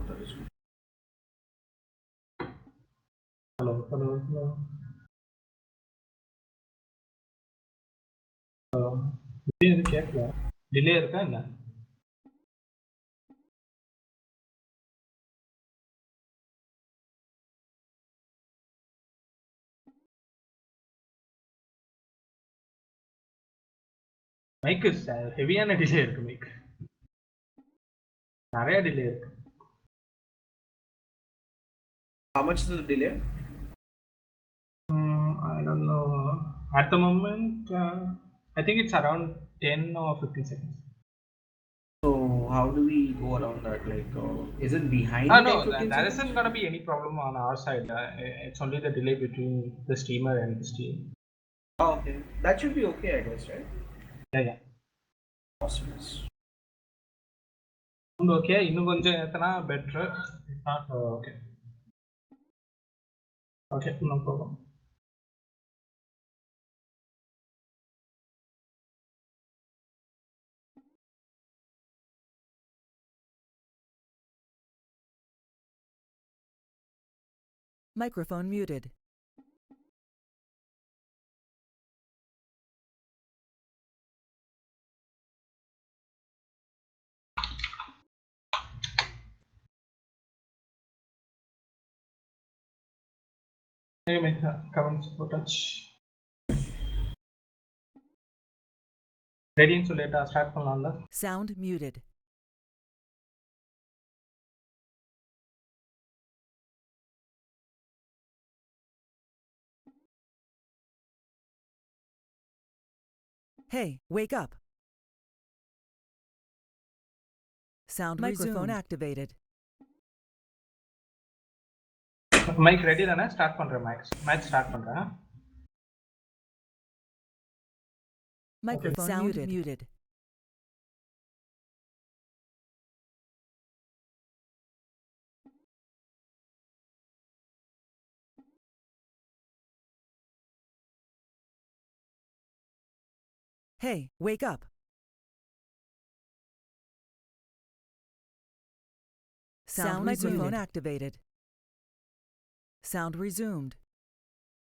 That is good. Hello, hello, hello. இது எதுவும் கேட்கல. டிலே இருக்கா என்ன? மைக்கு ஹெவியான டிலே இருக்கு மைக். நிறைய டிலே இருக்கு. How much is the delay? I don't know. At the moment, I think it's around 10 or 15 seconds. So how do we go around that? Like, is it behind No, 10, 15 there seconds? isn't going to be any problem on our side. It's only the delay between the steamer and the steam. Oh, okay. That should be okay, I guess, right? Yeah. Awesome. Okay, இன்னும் கொஞ்சம் ஏத்தனா better. If not, okay. Okay, no problem. Microphone muted. Hey, make comments for touch. Ready to later start பண்ணலாம்ல? Sound muted. Hey, wake up. Sound microphone activated. Mic ready தானே? Start பண்றேன் match start பண்றேன். Microphone sound muted. Hey, wake up. Sound microphone activated. Sound resumed.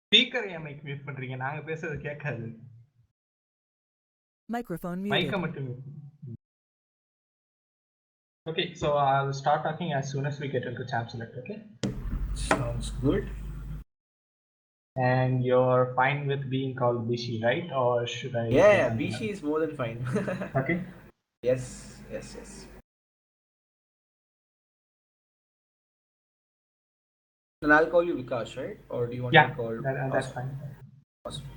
Speaker ஏன் mic mute பண்றீங்க? நாங்க பேசுறது கேட்காது. Microphone muted. மைக்க மட்டும் mute. Okay, so I'll start talking as soon as we get into champ select, okay? Sounds good. And you're fine with being called Bishi, right? Or should I? Yeah, Bishi is more than fine. Okay. Yes. And I'll call you Vikas, right? Or do you want to call? That's fine. Awesome.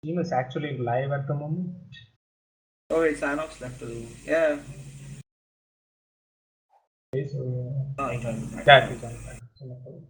Team is actually live at the moment. Oh, wait, Sanox left the room. Yeah. Okay, so He joined back. yeah, he joined back. So no problem.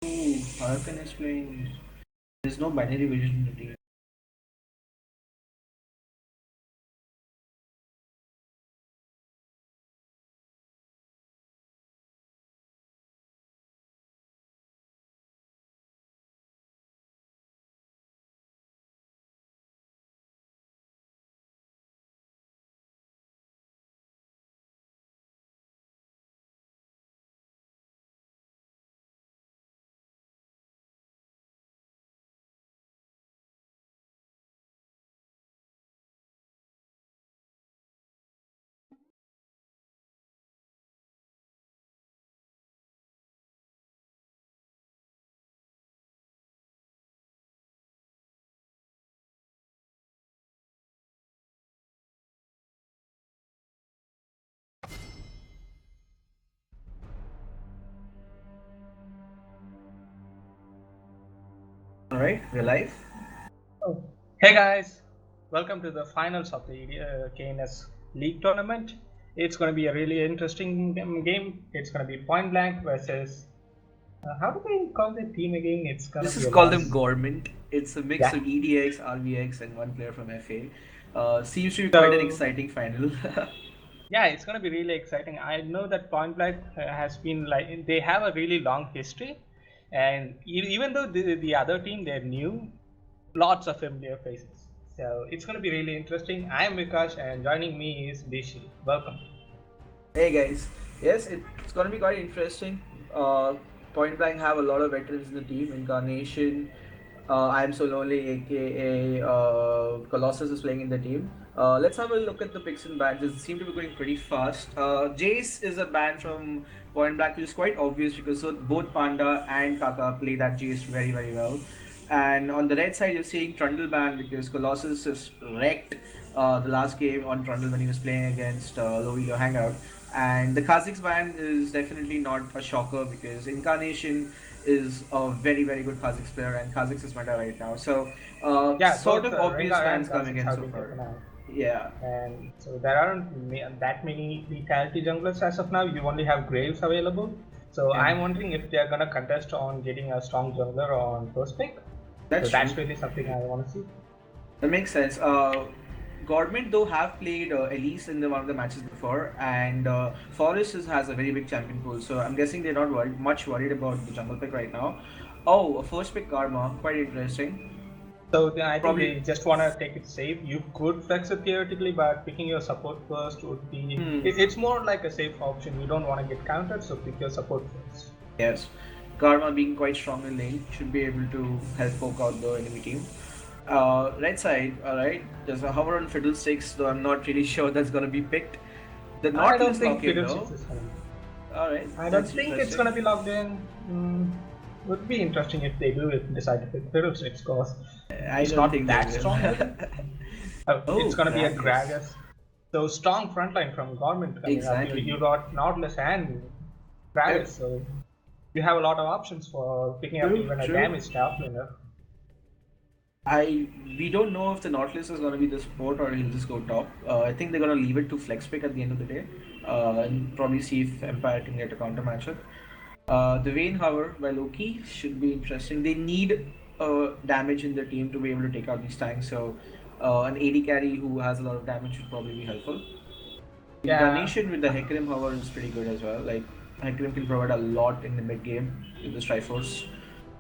Ooh, how can I explain? There's no binary vision. Alright, we're live. Oh. Hey guys, welcome to the finals of the KNS League tournament. It's going to be a really interesting game. It's going to be point blank versus. How do they call the team again? It's going to This be is a called them loss. gormint. It's a mix Yeah. of EDX, RVX, and one player from FA. Seems to be quite an So exciting final. yeah, it's going to be really exciting. I know that point blank has been like they have a really long history, and even though the other team they're new, lots of familiar faces. So it's going to be really interesting. I am Vikash, and joining me is Bishi. Welcome. Hey guys, yes, it's gonna be quite interesting. Point Blank have a lot of veterans in the team. Incarnation, I am so lonely, aka Colossus is playing in the team. Let's have a look at the picks and bans. They seem to be going pretty fast. Jace is a ban from Point Blank, which is quite obvious because both Panda and Kaka play that Jace very very well. And on the red side, you're seeing Trundle ban because Colossus is wrecked the last game on Trundle when he was playing against Lovilo Hangout. And the Kha'Zix ban is definitely not a shocker because Incarnation is a very very good Kha'Zix player and Kha'Zix is meta right now. So Yeah, sort both of obvious Rengar and bans coming Kha'Zix in have so been far. taken out, Yeah, and so there aren't that many lethality junglers as of now. You only have Graves available. So yeah, I'm wondering if they're gonna contest on getting a strong jungler on first pick. So that's that's true. really something I want to see. That makes sense. Gormint though have played Elise in one of the matches before, and Forest has a very big champion pool, so I'm guessing they're not much worried about the jungle pick right now. Oh, a first pick Karma, quite interesting. So then I think Probably. they just want to take it safe. You could flex it theoretically, but picking your support first would be. Hmm. It's more like a safe option. You don't want to get countered, so pick your support first. Yes, Karma being quite strong in lane should be able to help poke out the enemy team. Right side, alright, there's a hover on Fiddlesticks, though I'm not really sure that's gonna be picked. The I don't Nautilus think lock in Fiddlesticks though. is coming. Alright, I don't that's think it's interesting. gonna be logged in. Would be interesting if they do decide to pick Fiddlesticks because I it's don't not think they that will. strong with it. It's Oh, gonna be a Gragas. Gragas. So strong frontline from Gormint coming up. Exactly. You got Nautilus and Gragas, Yep. so you have a lot of options for picking up True, even a true. damaged top laner. We don't know if the Nautilus is gonna be the support or he'll just go top. I think they're gonna leave it to flex pick at the end of the day, and probably see if Empire can get a counter matchup. The Vayne, however, by Loki should be interesting. They need damage in their team to be able to take out these tanks. So an AD carry who has a lot of damage should probably be helpful. Yeah, Incarnation with the Hecarim, however, is pretty good as well. Like Hecarim can provide a lot in the mid game with the Triforce.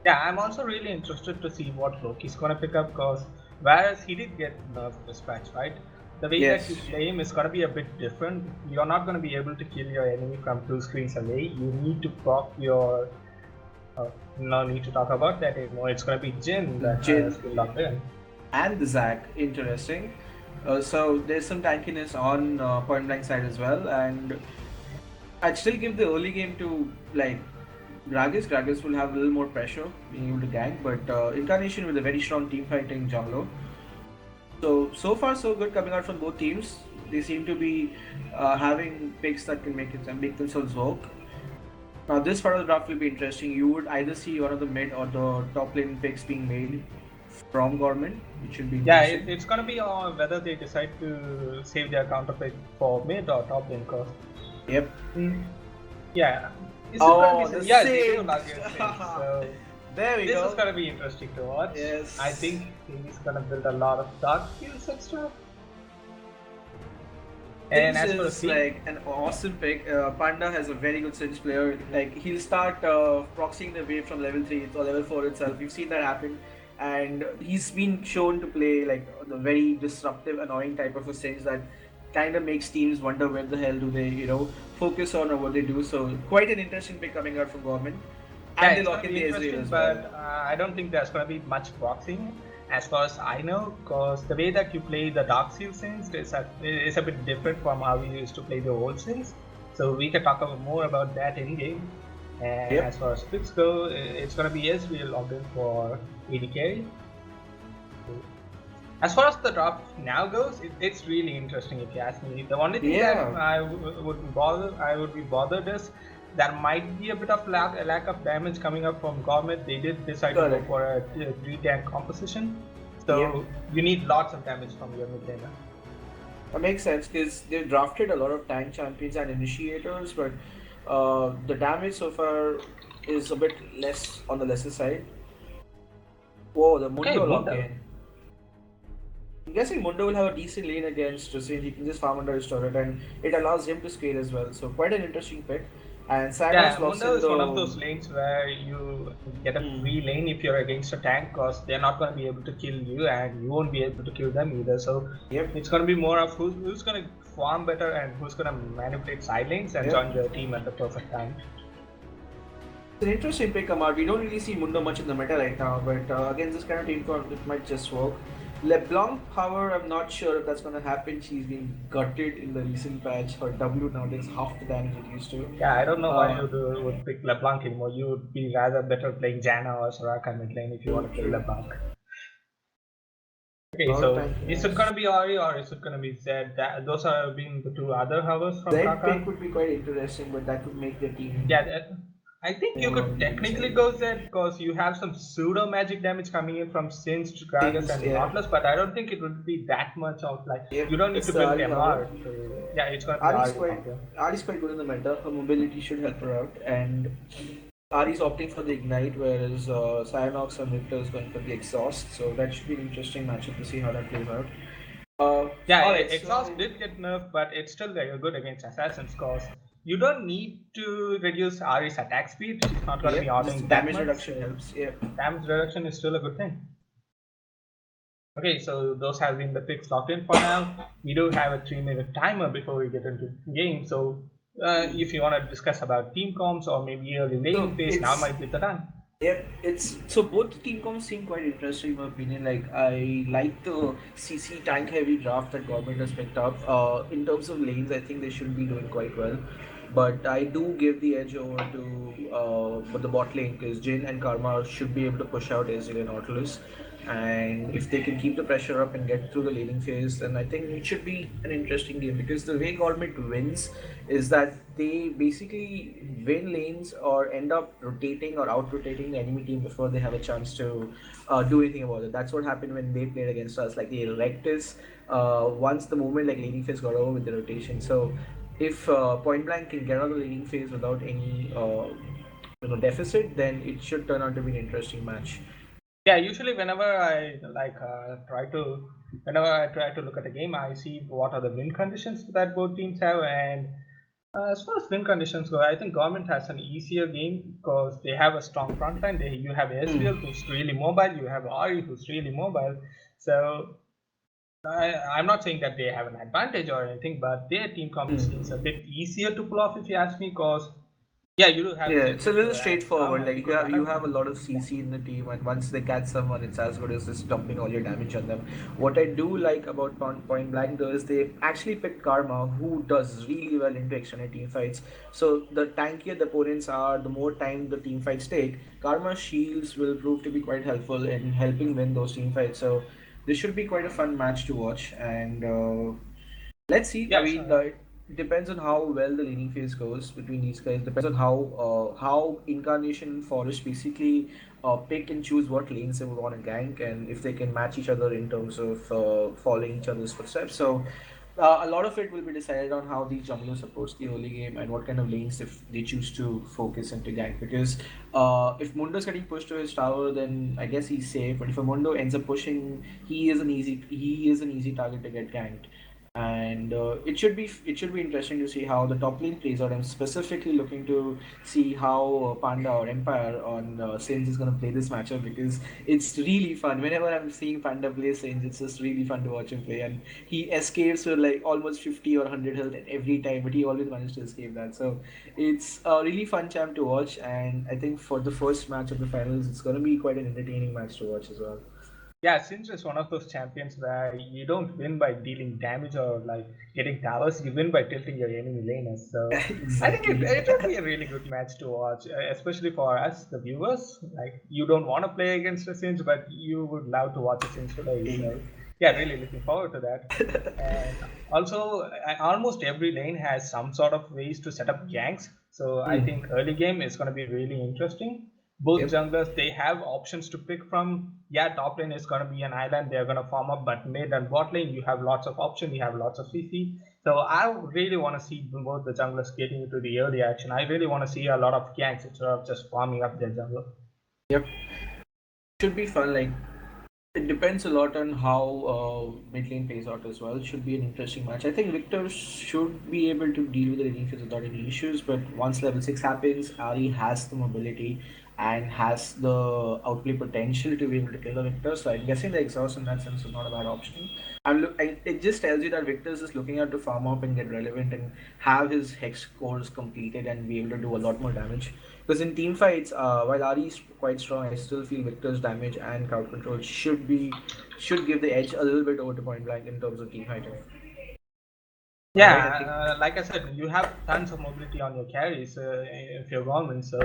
yeah. I'm also really interested to see what Loki's gonna pick up because whereas he did get nerfed this patch, right? The way that you Yes. play him is gonna be a bit different. You're not gonna be able to kill your enemy from 2 screens away. You need to proc your. No need to talk about that anymore. It's gonna be Jin that has Jin been locked in. and the Zac, interesting. So there's some tankiness on point blank side as well, and I'd still give the early game to like Gragas. Gragas will have a little more pressure being able to gank, but Incarnation with a very strong team fighting jungler. So far so good coming out from both teams. They seem to be having picks that can make themselves work. Now this part of the draft will be interesting. You would either see one of the mid or the top lane picks being made from Gorman, which should be Yeah, interesting. it's gonna be on whether they decide to save their counter pick for mid or top lane because Yep. yeah, is it Oh, gonna be the yeah they do Saint. log in Saint, so There we this go. is gonna be interesting to watch. Yes. I think he's gonna build a lot of dark fields and stuff. And Singe as for the is team, like an awesome pick. Panda has a very good Singe player. Like he'll start proxying the wave from level 3 or level 4 itself. We've seen that happen. And he's been shown to play like the very disruptive, annoying type of a Singe that kind of makes teams wonder where the hell do they, focus on or what they do. So quite an interesting pick coming out from Gorman. yeah, And they it's lock gonna in be the Ezreal interesting, as but well. I don't think there's gonna be much boxing as far as I know, because the way that you play the Dark Seal Sins is a bit different from how we used to play the old Sins. So we can talk more about that in game. And Yep. as far as picks go, it's gonna be Ezreal logged in for AD carry. As far as the draft now goes, it's really interesting if you ask me. The only thing Yeah. that I would be bothered is there might be a bit of lack of damage coming up from Gormit. They did decide to go Correct. for a 3-tank composition, so Yep. you need lots of damage from your mid laner. That makes sense because they've drafted a lot of tank champions and initiators, but the damage so far is a bit less on the lesser side. Whoa, the Okay, Mundo lock Mundo. in. I'm guessing Mundo will have a decent lane against Hussein. He can just farm under his turret and it allows him to scale as well. So quite an interesting pick. And Yeah, Cyanox locks Mundo in is one of the. those lanes where you get a Hmm. free lane if you're against a tank, because they're not going to be able to kill you and you won't be able to kill them either. So Yep. it's going to be more of who's going to farm better and who's going to manipulate side lanes and Yep. join your team at the perfect time. It's an interesting pick, Amar. We don't really see Mundo much in the meta right now, but against this kind of team comp, it might just work. LeBlanc power, I'm not sure if that's going to happen. She's been gutted in the recent patch. Her W nowadays half the damage it used to. Yeah, I don't know why Uh, you would pick LeBlanc anymore. You would be rather better playing Janna or Soraka mid lane if you want to play True. LeBlanc. Okay, Lot of so tank is it heroes. going to be Ori or is it going to be Zed? Those are being the two other hovers from That Taka. pick would be quite interesting, but that could make the team Yeah, I think you more on could the technically side. go Zed because you have some pseudo magic damage coming in from Singed, Gragas, Things, and yeah. Nautilus, but I don't think it would be that much of like Yep, you don't need it's to the build Ari MR. hover. Yeah, it's going to be Ari from here. Ari's quite good in the meta. Her mobility should help her out, and Ari's opting for the ignite, whereas Cyanox and Victor is going for the exhaust. So that should be an interesting matchup to see how that plays out. Yeah, All right, Exhaust so did get nerfed, but it's still very good against Assassins because you don't need to reduce Ari's attack speed. She's not going to be yep, just the autoing that damage much, reduction so helps. Yep. damage reduction is still a good thing. Okay, so those have been the picks locked in for now. We do have a 3-minute timer before we get into game, so if you want to discuss about team comps or maybe early laning So phase, now might be the time. yep, it's so both the team comps seem quite interesting in my opinion. Like I like the CC tank heavy draft that government has picked up. In terms of lanes, I think they should be doing quite well. But I do give the edge over to the bot lane because Jin and Karma should be able to push out Ezreal and Nautilus. And if they can keep the pressure up and get through the laning phase, then I think it should be an interesting game because the way Government wins is that they basically win lanes or end up rotating or out rotating the enemy team before they have a chance to do anything about it. That's what happened when they played against us. Like they wrecked us once the moment like laning phase got over with the rotation. So if Point Blank can get out of the laning phase without any deficit, then it should turn out to be an interesting match. Yeah, usually whenever I try to look at a game, I see what are the win conditions that both teams have, and as far as win conditions go, I think Government has an easier game because they have a strong front line. You have Ezreal who's really mobile, you have Ari who's really mobile. So I'm not saying that they have an advantage or anything, but their team comp is a bit easier to pull off if you ask me. Because yeah, you do have Yeah, Jet it's a Victor little and straightforward. you Like could you attack have a lot of them. Yeah. CC in the team, and once they catch someone, it's as good as just dumping all your damage on them. What I do like about Point Blank though is they actually picked Karma, who does really well into extended team fights. So the tankier the opponents are, the more time the team fights take. Karma's shields will prove to be quite helpful in helping win those team fights. So this should be quite a fun match to watch, and let's see. I Yeah, mean, sure. it depends on how well the laning phase goes between these guys. Depends on how Incarnation and Forest basically pick and choose what lanes they would want to gank and if they can match each other in terms of following each other's footsteps. So. A lot of it will be decided on how these junglers approach the early game and what kind of lanes if they choose to focus into gank. Because if Mundo's getting pushed to his tower, then I guess he's safe. But if a Mundo ends up pushing, he is an easy target to get ganked and it should be interesting to see how the top lane plays out. I'm specifically looking to see how Panda or Empire on Sins is going to play this matchup because it's really fun. Whenever I'm seeing Panda play Sins, it's just really fun to watch him play, and he escapes with like almost 50 or 100 health every time, but he always manages to escape that. So it's a really fun champ to watch, and I think for the first match of the finals, it's going to be quite an entertaining match to watch as well. Yeah, Singe is one of those champions where you don't win by dealing damage or like getting towers, you win by tilting your enemy laners. So I think Exactly. it would be a really good match to watch, especially for us, the viewers. Like you don't want to play against a Singe, but you would love to watch a Singe play. So yeah, really looking forward to that. And also, almost every lane has some sort of ways to set up ganks. So I think early game is going to be really interesting. Both junglers, they have options to pick from. Yeah, top lane is going to be an island. They're going to farm up, but mid and bot lane, you have lots of options. You have lots of CC. So I really want to see both the junglers getting into the early action. I really want to see a lot of ganks instead of just farming up their jungle. Yep. Should be fun. Like, it depends a lot on how mid lane plays out as well. It should be an interesting match. I think Victor should be able to deal with the laning phase without any issues. But once level 6 happens, Ari has the mobility and has the outplay potential to be able to kill the Victor. So I'm guessing the exhaust in that sense is not a bad option. It just tells you that Victor is looking out to farm up and get relevant and have his hex cores completed and be able to do a lot more damage. Because in team fights, while Ari is quite strong, I still feel Victor's damage and crowd control should give the edge a little bit over to point blank in terms of team fighting. Yeah, like I said, you have tons of mobility on your carries if you're gormint, so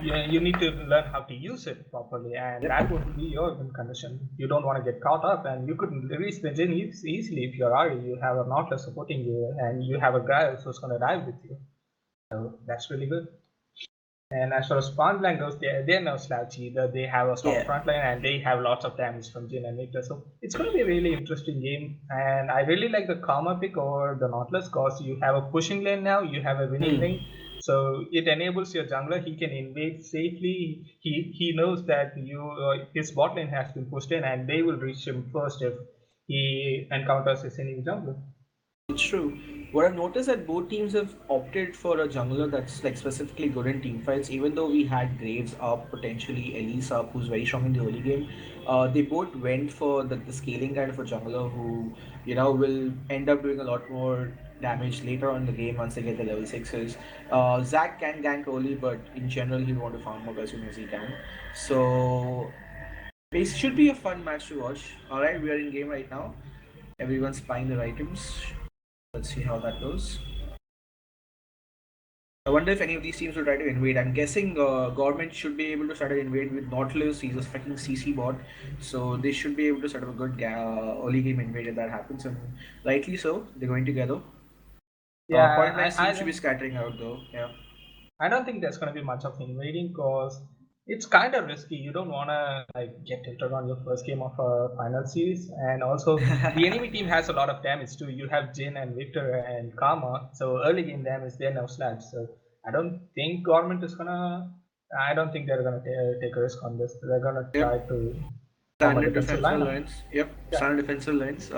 you need to learn how to use it properly, and that would be your win condition. You don't want to get caught up, and you could reach the gym easily if you're Ari. You have a Nautilus supporting you, and you have a guy who's going to dive with you. So that's really good. And as far as point blank goes, they're no slouch either. They have a strong front line and they have lots of damage from Jin and Victor. So it's going to be a really interesting game. And I really like the Karma pick over the Nautilus because you have a pushing lane now, you have a winning lane. So it enables your jungler, he can invade safely. He knows that his bot lane has been pushed in and they will reach him first if he encounters his enemy jungler. It's true. What I've noticed that both teams have opted for a jungler that's like specifically good in team fights. Even though we had Graves up, potentially Elise up, who's very strong in the early game, they both went for the scaling kind of a jungler who will end up doing a lot more damage later on in the game once they get the level 6s. Zac can gank early, but in general he'll want to farm up as soon as he can. So it should be a fun match to watch. Alright, we are in game right now. Everyone's buying their items. Let's see how that goes. I wonder if any of these teams will try to invade. I'm guessing Gormint should be able to start an invade with Nautilus. He's a fucking CC bot. So they should be able to set up a good early game invade if that happens. And rightly so, they're going together. Yeah, point blank seems to be scattering out though. Yeah. I don't think there's going to be much of invading because it's kind of risky. You don't want to get tilted on your first game of a final series, and also the enemy team has a lot of damage too. You have Jin and Victor and Karma, so early game damage they're no slouch. So I don't think Gormint is gonna. I don't think they're gonna take a risk on this. They're gonna try to standard defensive lines. Yep, standard defensive lines.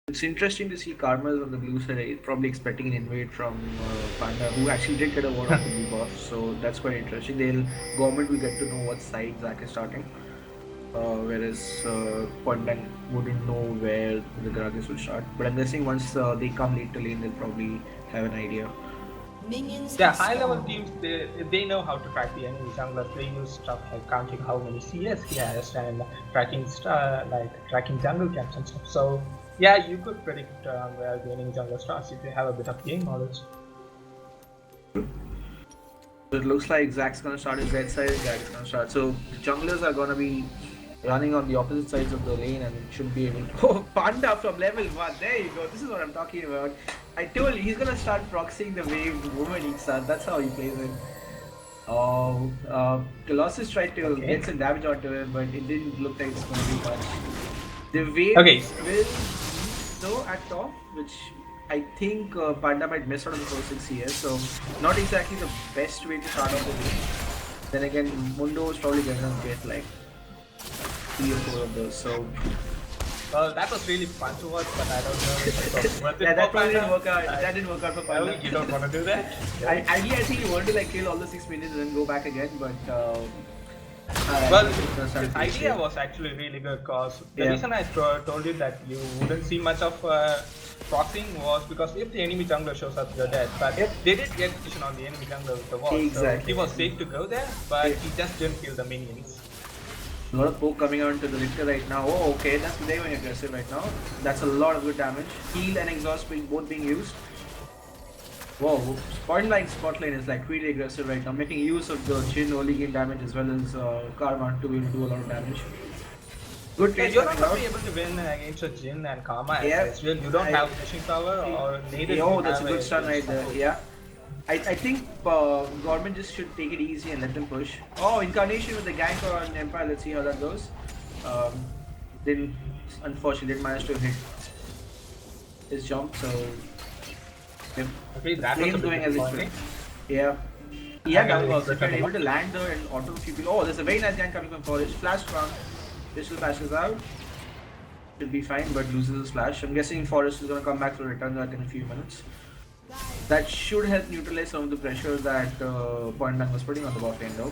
It's interesting to see Karma's on the blue side, probably expecting an invade from Panda, who actually did get a word off the blue buff, so that's quite interesting. Gormint will get to know what side Zac is starting, whereas point blank wouldn't know where the Gragas will start. But I'm guessing once they come late to lane, they'll probably have an idea. High level teams, they know how to track the enemy junglers. They use stuff like counting how many CS he has and tracking jungle camps and stuff. So yeah, you could predict where the enemy jungler starts if you have a bit of game knowledge. So it looks like Zac's gonna start his red side, Zac is gonna start. So the junglers are gonna be running on the opposite sides of the lane and should be able to. Oh, Panda from level 1. There you go. This is what I'm talking about. I told you he's gonna start proxying the wave the moment he starts. That's how he plays it. Colossus tried to get some damage onto him, but it didn't look like it's gonna be much. The wave will though at top, which I think Panda might miss out on the first 6 CS, so not exactly the best way to start off the game. Then again, Mundo is probably going to get like 3 or 4 of those, so... Well, that was really fun to watch, but I don't know if it was worth it. Yeah, that probably didn't work out. That didn't work out for Panda. You don't want to do that? I think he wanted to like kill all the 6 minions and then go back again, but... well, this idea was actually really good because the reason I told you that you wouldn't see much of proxying was because if the enemy jungler shows up, you're dead. But they did get position on the enemy jungler with the wall, so he was safe to go there, but he just didn't kill the minions. A lot of poke coming out into the Victor right now. Oh, okay, that's very, very aggressive right now. That's a lot of good damage. Heal and exhaust both being used. Whoa, point line spot lane is like really aggressive right now, making use of the Jin early game damage as well as Karma to be able to do a lot of damage. Good trade. You're not going to be able to win against a Jin and Karma as well. You don't have finishing power or neither. Oh, that's a good stun right there. Yeah. I think Gormint just should take it easy and let them push. Oh, Incarnation with the gank on Empire. Let's see how that goes. Um, didn't unfortunately didn't manage to hit his jump, so yep. Okay, that was a Flames bit going as it disappointing. should. Yeah. Yeah, that was able to land there and auto few people. Oh, there's a very nice gank coming from Forest. Flash from Pistol flashes out. Should be fine, but loses his flash. I'm guessing Forest is gonna come back to return that in a few minutes. That should help neutralize some of the pressure that Point Blank was putting on the bot lane though.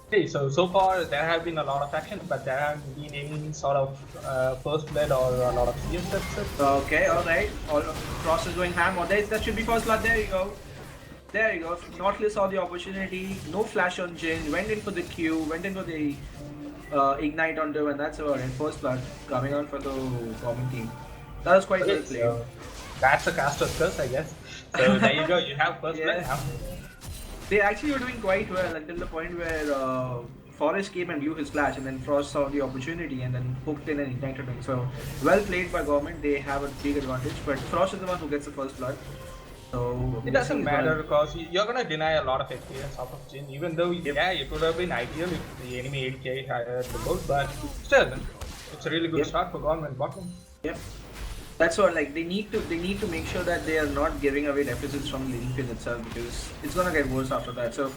Okay, so far there have been a lot of action, but there haven't been any sort of first blood or a lot of CS steps. Okay, alright. Cross is going ham. Oh, that should be first blood. There you go. There you go. Nautilus saw the opportunity. No flash on Jin. Went in for the Q. Went in for the ignite on Div, and that's over. And first blood coming out for the common team. That was quite well played. So that's a caster's curse, I guess. So there you go. You have first blood now. They actually were doing quite well until the point where Forest came and blew his flash, and then Frost saw the opportunity and then hooked in and ignited him. So well played by Gormint. They have a big advantage, but Frost is the one who gets the first blood. So it doesn't matter because you're gonna deny a lot of experience out of Jin, even though yeah, it would have been ideal if the enemy 80k had the boat, but still, it's a really good start for Gormint bottom. Yep. That's what they need to make sure that they are not giving away deficits from the leading phase itself, because it's gonna get worse after that. So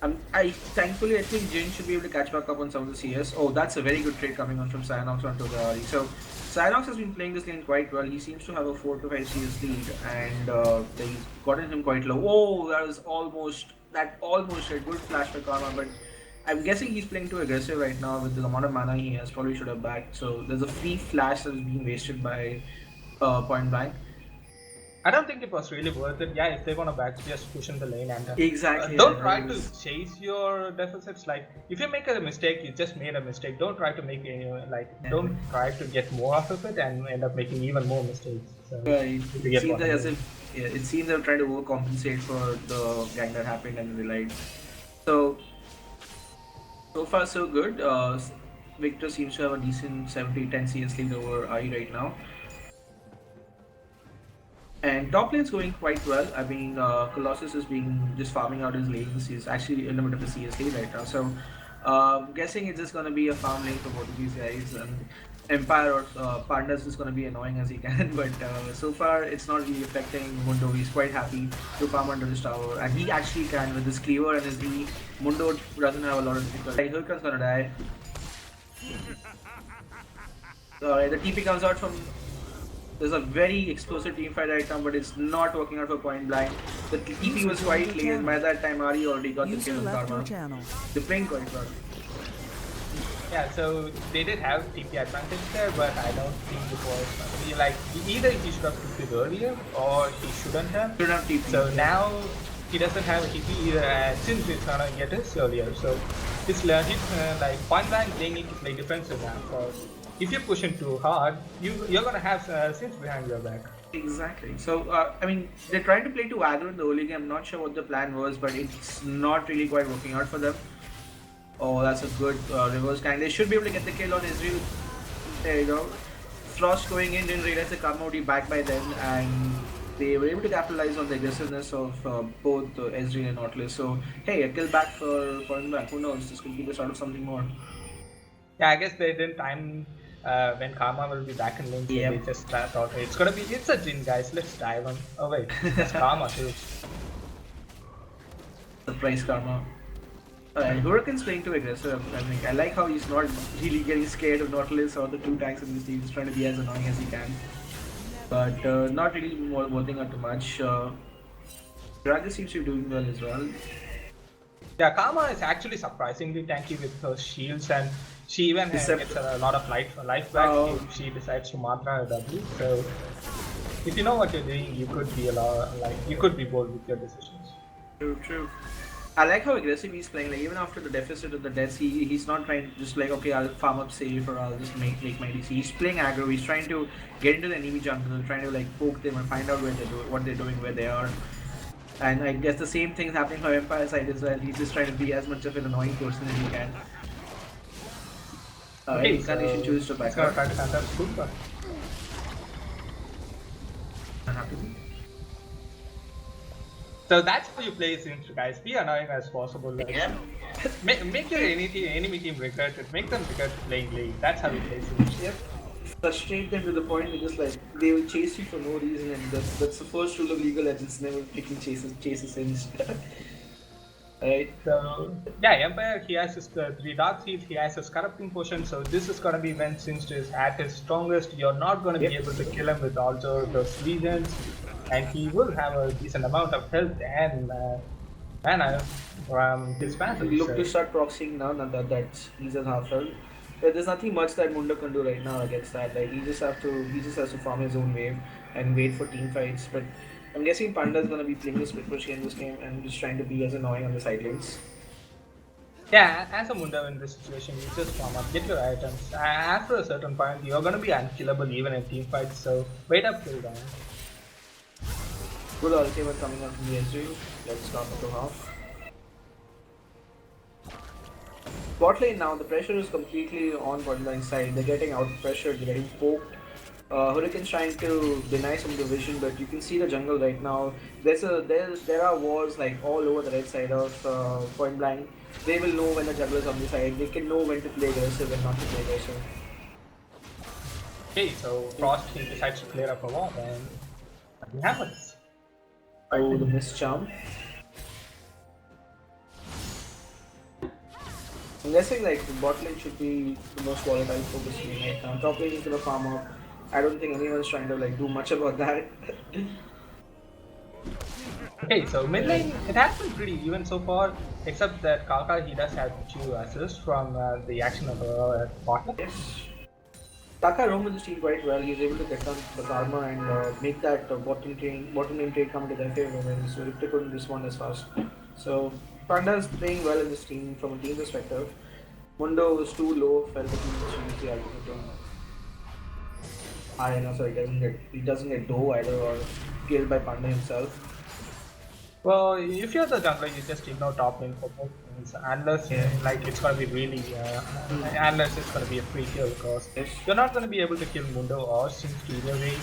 thankfully I think Jin should be able to catch back up on some of the CS. Oh, that's a very good trade coming on from Cyanox onto the Ari. So Cyanox has been playing this lane quite well. He seems to have a 4 to 5 CS lead, and they've gotten him quite low. Oh, that almost a good flash for Karma, but I'm guessing he's playing too aggressive right now with the amount of mana he has. Probably should have backed. So there's a free flash that is being wasted by Point Blank. I don't think it was really worth it. Yeah, if they want to back, just push in the lane and exactly. Don't try to chase your deficits. Like if you make a mistake, you just made a mistake. Don't try to make any don't try to get more out of it and end up making even more mistakes. So, right. It seems they're trying to overcompensate for the gang that happened and relied. So far so good. Victor seems to have a decent 70-10 CS lead over I right now. And top lane's going quite well. I mean, Colossus is just farming out his lanes. He's actually in a bit of a CS lead right now. So, guessing it's just gonna be a farm lane for both of these guys. And Empire or Partners is gonna be annoying as he can, but so far it's not really affecting Mundo. He's quite happy to farm under his tower, and he actually can with his cleaver and his E. Mundo doesn't have a lot of difficulty. Hurricane's gonna die. Alright, the TP comes out from. There's a very explosive team fight right now, but it's not working out for Point Blank. The TP was quite late, and by that time Ari already got the kill on Karma. They're playing quite well. Yeah, so they did have TP advantage there, but I don't think it was like either he should have took it earlier or he shouldn't have. Shouldn't have TP. So now he doesn't have a TP either, and since he's gonna get it earlier, so it's like Point Blank they need to play defensive now, because if you push him too hard, you're gonna have Sins behind your back. Exactly. So I mean, they're trying to play too aggro in the early game. I'm not sure what the plan was, but it's not really quite working out for them. Oh, that's a good reverse gang. They should be able to get the kill on Ezreal. There you go. Frost going in, didn't realize the Karma would be back by then, and they were able to capitalize on the aggressiveness of both Ezreal and Nautilus. So hey, a kill back for Point Blank. Who knows? This could be the start of something more. Yeah, I guess they didn't time when Karma will be back in lane. Yep. They just thought it's a Jin, guys. Let's dive on. Oh wait, it's Karma too. Surprise Karma. Hurricane's playing too aggressive. I like how he's not really getting scared of Nautilus or the two tanks in this team. He's trying to be as annoying as he can, but not really worthing out too much. Raja seems to be doing well as well. Yeah, Karma is actually surprisingly tanky with her shields, and she even gets a lot of life back if she decides to mantra her W. So if you know what you're doing, you could be you could be bold with your decisions. True. I like how aggressive he's playing. Like even after the deficit of the deaths, he's not trying to just like, okay, I'll farm up safe or I'll just make my DC. He's playing aggro. He's trying to get into the enemy jungle, trying to like poke them and find out what they're doing, where they are. And I guess the same thing's happening for Empire side as well. He's just trying to be as much of an annoying person as he can. Okay, Incarnation chooses to back up. So that's how you play Sims, guys. Be annoying as possible. Like, Yeah. make your enemy team regret it. Make them regret playing League. That's how you play Sims. Yep. Frustrate them to the point because like they will chase you for no reason, and that's the first rule of League of Legends. Never picking chases in. Right. So yeah, Empire, he has his 3 dark seeds, he has his corrupting potion, so this is gonna be when Singed is at his strongest. You're not gonna be Yep. able to kill him with also those legions, and he will have a decent amount of health and mana from his passive. Look to start proxying now. Now that's he's at half health. But there's nothing much that Mundo can do right now against that. Like he just has to farm his own wave and wait for team fights. But I'm guessing Panda's gonna be playing the split push in this game and just trying to be as annoying on the side lanes. Yeah, as a Mundo in this situation, you just farm up, get your items. After a certain point, you're gonna be unkillable even in team fights, so wait up till then. Good ultimate coming out from the SG. Let's start to half. Bot lane now, the pressure is completely on bot line side. They're getting out pressured, they're getting poked. Hurricane's trying to deny some of the vision, but you can see the jungle right now. There are walls like all over the right side of point blank. They will know when the jungle is on the side. They can know when to play aggressive and not to play aggressive. Okay, so Frost he decides to clear up a wall, and nothing happens. Oh, the missed charm. I'm guessing like the bot lane should be the most volatile focus lane right now. Top lane is gonna farm up. I don't think anyone's trying to like do much about that. Okay, so mid lane, it has been pretty even so far, except that Kaka he does have 2 assists from the action of bot lane. Yes. Taka roamed this team quite well. He's able to get down the karma and make that bottom lane trade come to their favor when so Ripta couldn't respond as fast. So Panda's playing well in this team from a team perspective. Mundo was too low, felt the team was the ultimate. I know, so he doesn't get dough either or killed by Panda himself. Well, if you're the jungler, you just ignore top lane for both things, unless like it's gonna be really, unless it's gonna be a free kill, because you're not gonna be able to kill Mundo or Singe either way.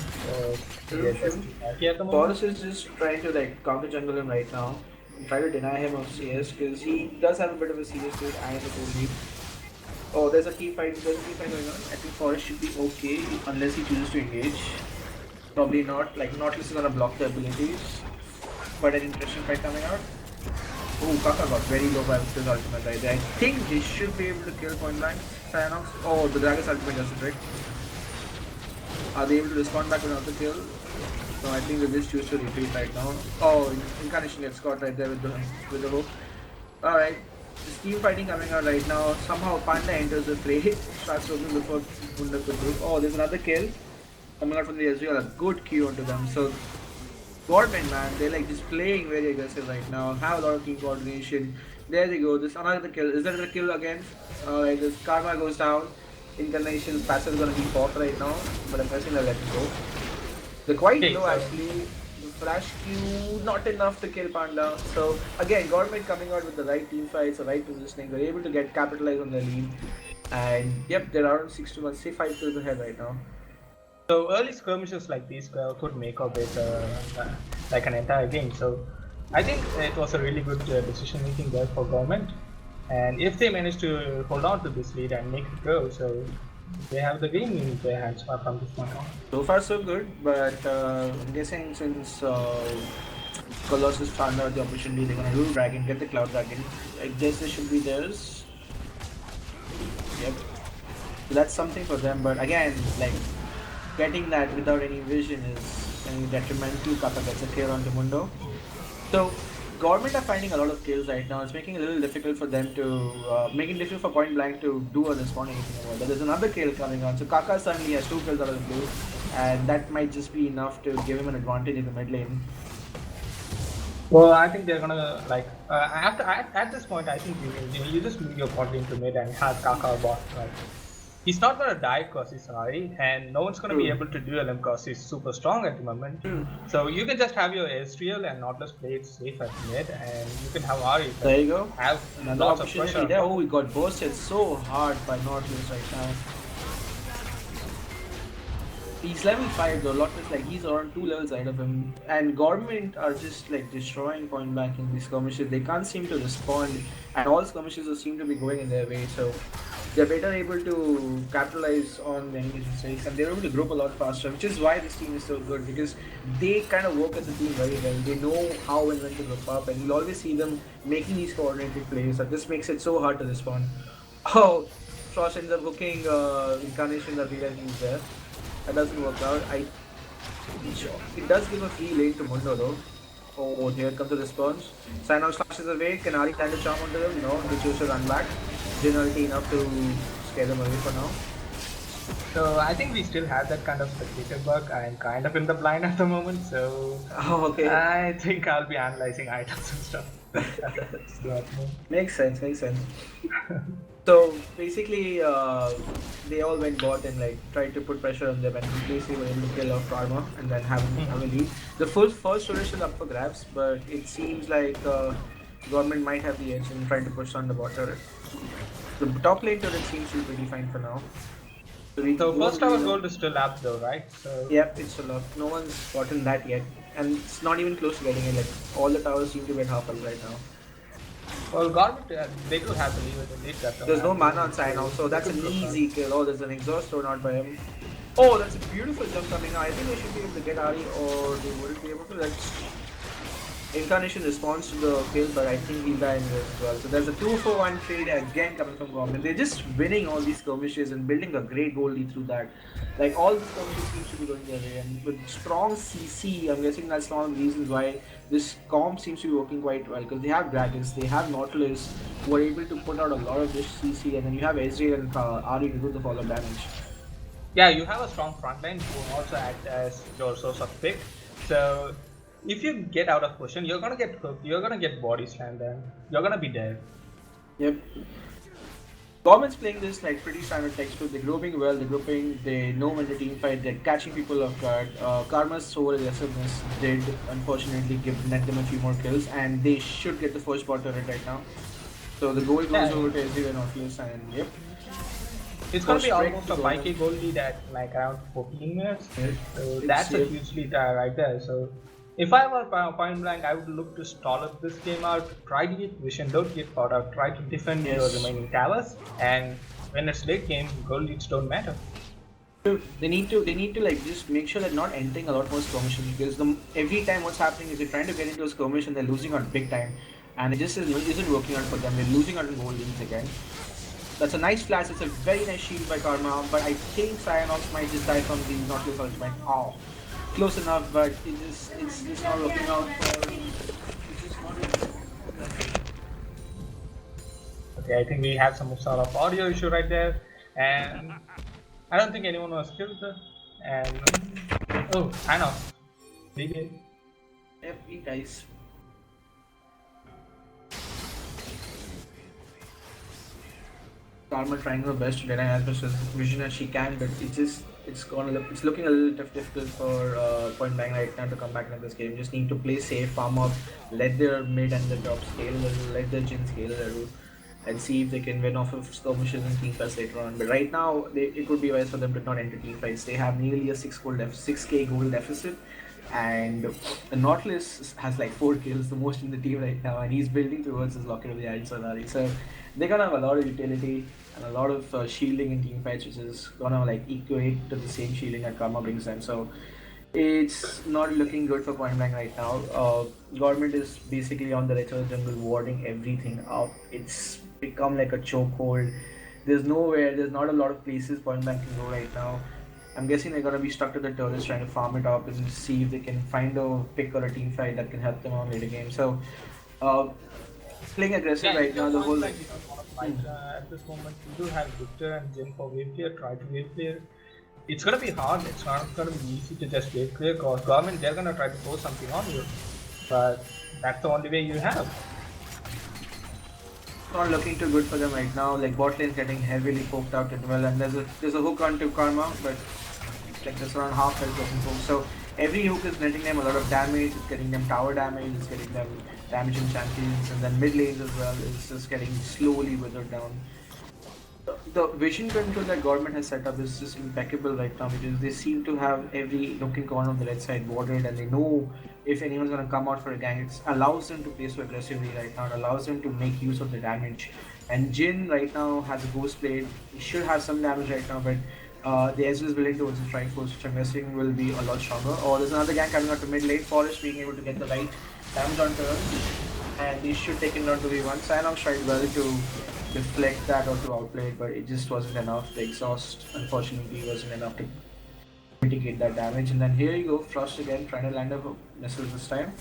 At the moment. Boris is just trying to like counter jungle him right now, and try to deny him of CS because he does have a bit of a CS lead and a full lead. Oh, there's a team fight. There's a team fight going on. I think Forest should be okay unless he chooses to engage. Probably not. Like Nautilus is gonna block the abilities. But an interesting fight coming out. Oh, Kaka got very low by his ultimate right there. I think he should be able to kill point blank. Cyanox. Oh, the Dragon's ultimate does it right. Are they able to respond back with another kill? No, I think they just choose to retreat right now. Oh, Incarnation gets caught right there with the hook. Alright. This team fighting coming out right now. Somehow Panda enters the fray. Starts looking before Mundo could do. Oh, there's another kill. Coming out from the Ezreal. A good Q onto them. So Gormint, man, they're like just playing very aggressive right now. Have a lot of team coordination. There they go. This another kill. Is that a kill again? Like this karma goes down. Incarnation's passive is gonna be popped right now, but I'm guessing they'll let it go. They're quite low actually. The flash Q not enough to kill Panda. So again, Gormint coming out with the right team fights, the right positioning. They're able to capitalize on their lead. And yep, they're around 6 to 1, say 5 kills ahead right now. So early skirmishes like these could make or break like an entire game. So I think it was a really good decision making there for Gormint. And if they manage to hold on to this lead and make it go, so they have the game in their hands from this point on. So far so good, but I'm guessing since Colossus found out the opportunity, they're gonna do Dragon, get the Cloud Dragon. I guess this should be theirs. Yep. So that's something for them, but again, like getting that without any vision is detrimental. Kaka gets a kill on Mundo. So Gormint are finding a lot of kills right now. It's making it a little difficult for them to making it difficult for point blank to do or respond anything about that. There's another kill coming on. So Kaka suddenly has 2 kills out of the blue, and that might just be enough to give him an advantage in the mid lane. Well, I think they're gonna like at this point. I think you just move your bot lane to mid and have Kaka bot. Like, he's not gonna die because he's sorry, and no one's gonna be able to duel him because he's super strong at the moment. So you can just have your Ezreal and Nautilus play it safe at mid, and you can have Ari. There you go. Have another lots of opportunity pressure. there. Oh, he got bursted so hard by Nautilus right now. He's level 5 though, Lotus like he's around 2 levels ahead of him. And Gormint are just like destroying point blank in these skirmishes. They can't seem to respond and all skirmishes seem to be going in their way. So they're better able to capitalize on the enemy's mistakes and they're able to group a lot faster, which is why this team is so good because they kind of work as a team very well. They know how and when to group up and you'll always see them making these coordinated plays. And this makes it so hard to respond. Oh, Frost ends up hooking Incarnation that he's there. That doesn't work out. It does give a free lane to Mundo though. Oh, here comes the response. Cyanox slashes away. Can Ari land a charm onto them? No, they choose to run back. Generally enough to scare them away for now. So I think we still have that kind of spectator bug. I'm kind of in the blind at the moment, so Okay. I think I'll be analyzing items and stuff. Makes sense, makes sense. So basically, they all went bot and like tried to put pressure on them and basically were able to kill off Karma and then have a lead. The first turret is up for grabs, but it seems like Gormint might have the edge in trying to push on the bot turret. The top lane turret seems to be pretty fine for now. So first tower gold is still up though, right? So yep, it's still up. No one's gotten that yet, and it's not even close to getting it. Like all the towers seem to get half up right now. Well, Gormint, they do have the lever to lead that. There's no mana on side now, so that's an easy kill. Oh, there's an exhaust thrown out by him. Oh, that's a beautiful jump coming out. I think they should be able to get Ari, or they wouldn't be able to. That's Incarnation responds to the kill, but I think he'll die in this as well. So there's a 2-for-1 trade again coming from Gormint. They're just winning all these skirmishes and building a great goal lead through that. Like all the skirmishes seems to be going their way, and with strong CC, I'm guessing that's one of the reasons why this comp seems to be working quite well because they have dragons, they have Nautilus, who are able to put out a lot of this CC, and then you have Ezreal and Ari to do the follow damage. Yeah, you have a strong frontline who also act as your source of pick. So if you get out of position, you're gonna get cooked, you're gonna get body slammed, and you're gonna be dead. Yep. Gormint's playing this like pretty standard textbook. They're grouping well, they're grouping, they know when to team fight, they're catching people off guard. Karma's over aggressiveness did unfortunately net them a few more kills, and they should get the first bot turret right now. So the goal goes over to Ezreal and Nautilus, and yep. It's gonna be almost a 5k goal lead at like around 14 minutes. So that's a huge lead right there. So if I were point blank, I would look to stall up this game out, try to get vision, don't get caught out, try to defend your remaining towers, and when it's late game, goal leads don't matter. They need to like just make sure they're not entering a lot more skirmishes because every time what's happening is they're trying to get into a skirmish and they're losing out big time, and it just isn't working out for them. They're losing out in goal leads again. That's a nice flash. It's a very nice shield by Karma, but I think Cyanox might just die from the Nautilus ultimate. Oh, close enough, but it's just not working out for. Okay, I think we have some sort of audio issue right there, and I don't think anyone was killed. And oh, Cyanox, big hit. Yep, guys. Karma trying her best to deny as much vision as she can, but it's looking a little difficult for Point Blank right now to come back into this game. Just need to play safe, farm up, let their mid and the top scale a little, let their Jhin scale a little, and see if they can win off of skirmishes and team fights later on. But right now, it would be wise for them to not enter team fights. They have nearly a 6k goal deficit, and the Nautilus has like 4 kills, the most in the team right now, and he's building towards his Locket of the Iron Sonari. So they're gonna have a lot of utility and a lot of shielding in team fights, which is gonna like equate to the same shielding that Karma brings them. So it's not looking good for Point Blank right now. Gormint is basically on the right side of the jungle, warding everything up. It's become like a chokehold. There's not a lot of places Point Blank can go right now. I'm guessing they're gonna be stuck to the turrets trying to farm it up and see if they can find a pick or a team fight that can help them out later game. So playing aggressive right now, the whole like at this moment we do have Victor and Jhin for wave clear, try to wave clear. It's gonna be hard, it's not gonna be easy to just wave clear because Gormint, they're gonna try to force something on you. But that's the only way you have. Not looking too good for them right now. Like bot lane getting heavily poked out as well, and there's a hook onto Karma, but like there's around half health getting poked. So every hook is netting them a lot of damage. It's getting them tower damage. It's getting them damage in champions, and then mid lanes as well is just getting slowly withered down. The vision control that government has set up is just impeccable right now because they seem to have every nook and corner of the red side bordered, and they know if anyone's going to come out for a gang. It allows them to play so aggressively right now. It allows them to make use of the damage. And Jin right now has a ghost blade. He should have some damage right now, but the Ezreal is willing towards the strike force, which I'm guessing will be a lot stronger. Or there's another gang coming out to mid lane. Forest being able to get the right damage on turn, and he should take it down to V1. Cyanox tried well to deflect that or to outplay it, but it just wasn't enough. The exhaust, unfortunately, wasn't enough to mitigate that damage. And then here you go, Frost again, trying to land a missile this time.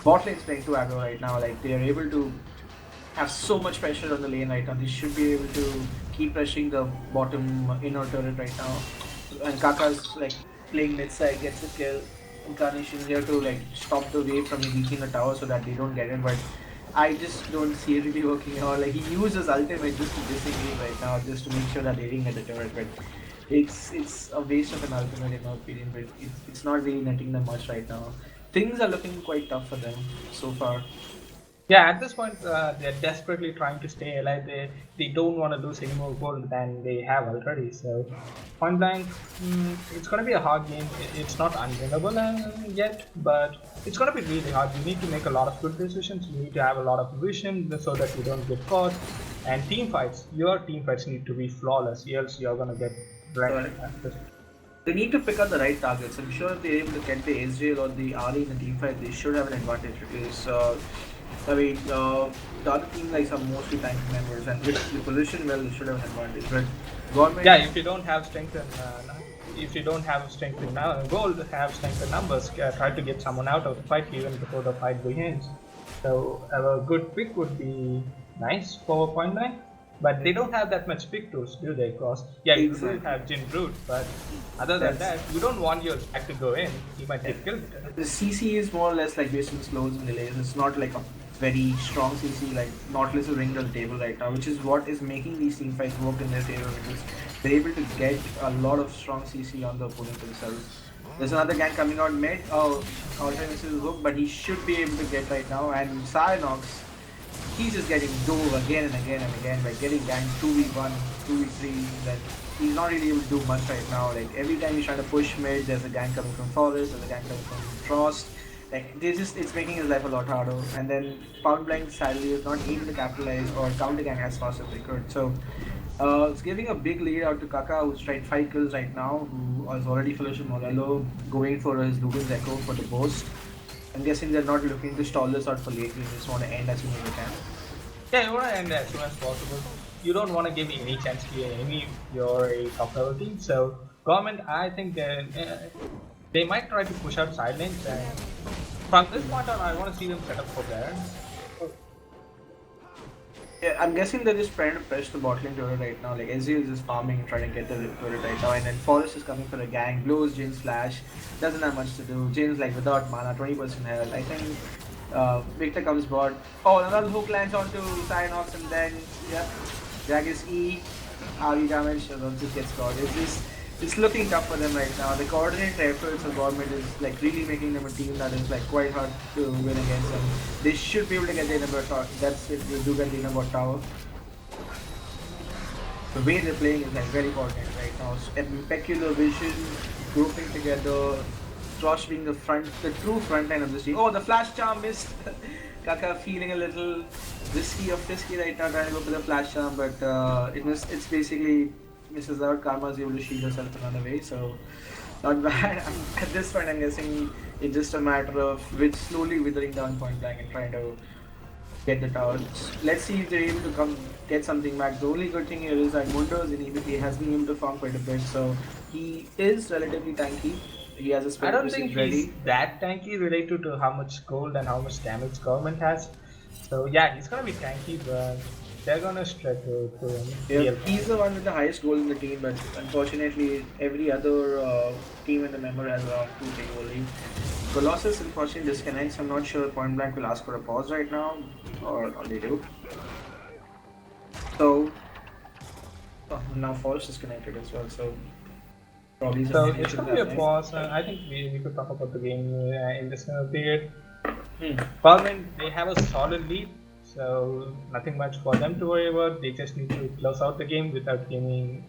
Bot lane's playing too aggro right now. Like, they are able to have so much pressure on the lane right now. They should be able to keep pressuring the bottom inner turret right now. And Kaka's like playing mid side, gets a kill. Incarnation here to like stop the wave from reaching the tower so that they don't get it. But I just don't see it really working out. Like, he used his ultimate just to disengage right now, just to make sure that they didn't get the turret. But it's a waste of an ultimate in my opinion. But it's not really netting them much right now. Things are looking quite tough for them so far. Yeah, at this point, they're desperately trying to stay alive. They don't want to lose any more gold than they have already. So, point blank, it's going to be a hard game. It's not unwinnable yet, but it's going to be really hard. You need to make a lot of good decisions. You need to have a lot of vision so that you don't get caught. And team fights, your team fights need to be flawless, else you're going to get wrecked. They need to pick up the right targets. I'm sure if they're able to get the Ezreal or the Ari in the team fight, they should have an advantage because I mean, the other team like are mostly tanking members, and with the position well, they should have an advantage. But government, yeah, if you don't have strength in gold, have strength in numbers. Try to get someone out of the fight even before the fight begins. So a good pick would be nice for point blank. But they don't have that much pick tools, do they? Because yeah, you do have Jin Brute, but other than that, you don't want your back to go in. You might get killed. The CC is more or less like based on slows and delays. It's not like a very strong CC. Like Nautilus is ringed on the table right now, which is what is making these team fights work in their favor because they're able to get a lot of strong CC on the opponent themselves. There's another gang coming out mid. Oh, Ultimate is hooked, but he should be able to get right now. And Cyanox, he's just getting dove again and again and again, like getting ganked 2v1, 2v3, then he's not really able to do much right now. Like every time he's trying to push mid, there's a gank coming from Forest, there's a gank coming from Frost. Like it's making his life a lot harder. And then Point Blank sadly is not able to capitalize or counter gank as fast as they could. So it's giving a big lead out to Kaka, who's tried 5 kills right now, who is already finished Morello, going for his Lugan's Echo for the burst. I'm guessing they're not looking to stall this out for late game, they just want to end as soon as they can. Yeah, you want to end as soon as possible. You don't want to give any chance to your enemy. You're a top level team. So, government, I think they might try to push out side lanes. And from this point on, I want to see them set up for Baron. Yeah, I'm guessing they're just trying to press the bot lane turret right now. Like Ezreal is just farming and trying to get the turret right now, and then Forest is coming for a gang, blows Jin's flash, doesn't have much to do. Jin's like without mana, 20% health. I think Victor comes bot. Oh, another hook lands onto Cyanox, and then yeah, Jagged's E, RE damage, and then just gets caught. It's looking tough for them right now. The coordinated efforts of government is like really making them a team that is like quite hard to win against them. They should be able to get the number tower. That's if they do get the number tower. The way they're playing is like very coordinated right now. Impeccable vision, grouping together, Frost being the true front line of this team. Oh, the flash charm missed. Kaka feeling a little risky or frisky right now, trying to go for the flash charm, but it's basically misses out. Karma is able to shield herself and run away, so not bad. At this point, I'm guessing it's just a matter of slowly withering down Point Blank and trying to get the tower. Let's see if they're able to come get something back. The only good thing here is that Mundo's inhibitor has been able to farm quite a bit, so he is relatively tanky. He has a spell. I don't think he's that tanky related to how much gold and how much damage government has. So yeah, he's gonna be tanky, but they're gonna struggle to him. Yeah, he's the one with the highest gold in the team, but unfortunately every other team in the member has around 2 only. Colossus unfortunately disconnects. I'm not sure Point Blank will ask for a pause right now, or they do. So now Forest is connected as well, so probably so it's gonna be a pause. I think we could talk about the game in this period. Government, they have a solid lead, so nothing much for them to worry about. They just need to close out the game without giving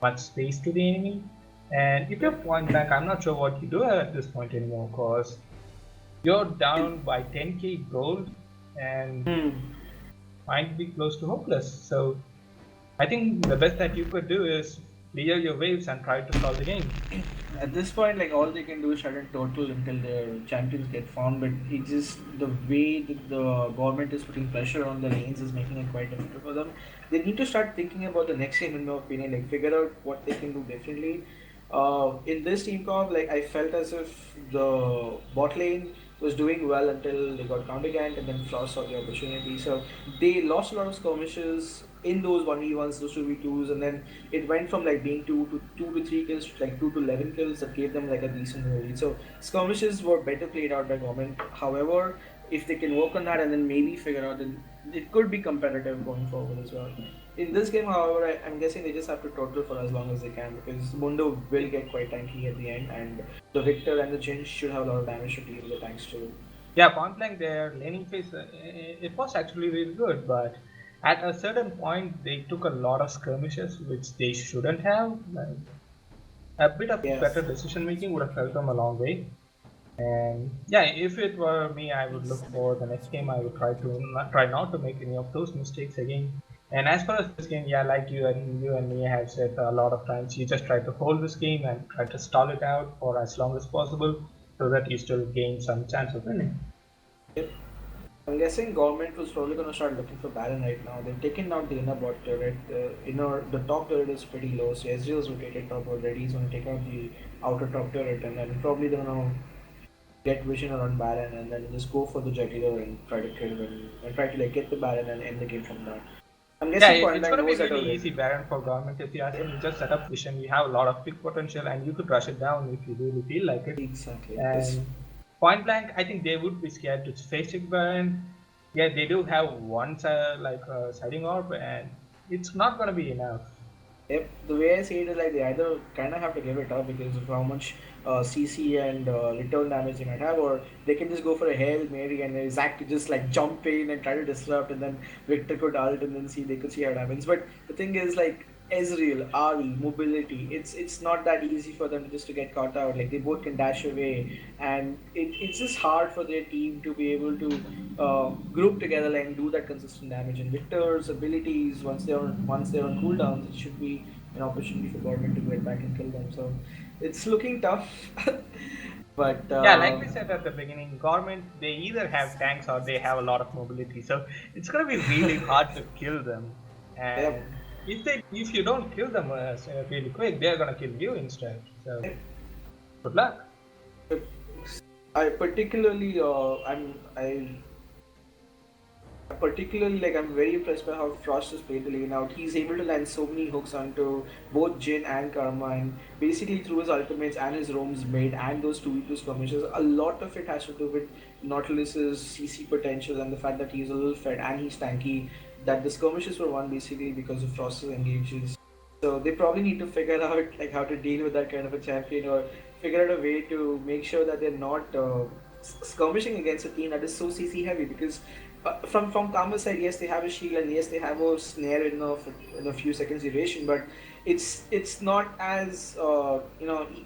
much space to the enemy. And if you're point blank, I'm not sure what you do at this point anymore, because you're down by 10k gold and might be close to hopeless. So I think the best that you could do is clear your waves and try to solve the game. At this point, like all they can do is shut in total until their champions get found. But it's just the way that the government is putting pressure on the lanes is making it quite difficult for them. They need to start thinking about the next game, in my opinion. Like figure out what they can do differently. In this team comp, like I felt as if the bot lane was doing well until they got counter ganked and then Frost saw the opportunity. So they lost a lot of skirmishes in those 1v1s, those 2v2s, and then it went from like being 2 to 3 kills to like 2 to 11 kills that gave them like a decent lead. So skirmishes were better played out by government. However, if they can work on that and then maybe figure out, then it could be competitive going forward as well. In this game, however, I'm guessing they just have to total for as long as they can because Mundo will get quite tanky at the end, and the Victor and the Jin should have a lot of damage to deal with the tanks too. Yeah, point blank, their laning phase, it was actually really good, but at a certain point, they took a lot of skirmishes, which they shouldn't have. Like, a bit of better decision making would have helped them a long way. And yeah, if it were me, I would look for the next game. I would try not to make any of those mistakes again. And as far as this game, yeah, like you and me have said a lot of times, you just try to hold this game and try to stall it out for as long as possible, so that you still gain some chance of winning. Yep. I'm guessing government was probably going to start looking for Baron right now. They've taken down the inner bot turret. The top turret is pretty low, so Ezreal's rotated top already. He's going to take out the outer top turret, and then probably they're going to get vision around Baron and then just go for the jugular and try to kill him and try to like get the Baron and end the game from there. I'm guessing it's going to be really easy Baron for government if you ask me. You just set up vision, you have a lot of pick potential, and you could rush it down if you really feel like it. Exactly. And point blank, I think they would be scared to face it Baron. Yeah, they do have one siding orb, and it's not going to be enough. Yep, the way I see it is like they either kind of have to give it up because of how much CC and return damage they might have, or they can just go for a Hail Mary and Zac could just like jump in and try to disrupt, and then Victor could ult and then they could see how it happens. But the thing is like Ezreal, Ari, mobility, it's not that easy for them just to get caught out. Like they both can dash away, and it's just hard for their team to be able to group together and do that consistent damage. And Victor's abilities, once they're on cooldowns, it should be an opportunity for Gormint to get back and kill them. So it's looking tough. But yeah, like we said at the beginning, Gormint, they either have tanks or they have a lot of mobility. So it's gonna be really hard to kill them. And if you don't kill them really quick, they're gonna kill you instead. So good luck. I particularly I'm very impressed by how Frost has played the lane out. He's able to land so many hooks onto both Jin and Karma, and basically through his ultimates and his roams made and those 2v2 skirmishes, a lot of it has to do with Nautilus's CC potential and the fact that he's a little fed and he's tanky. That the skirmishes were won basically because of Frost's engages. So they probably need to figure out like how to deal with that kind of a champion, or figure out a way to make sure that they're not skirmishing against a team that is so CC heavy. Because from Karma's side, yes, they have a shield and yes, they have a snare in a few seconds duration, but it's not as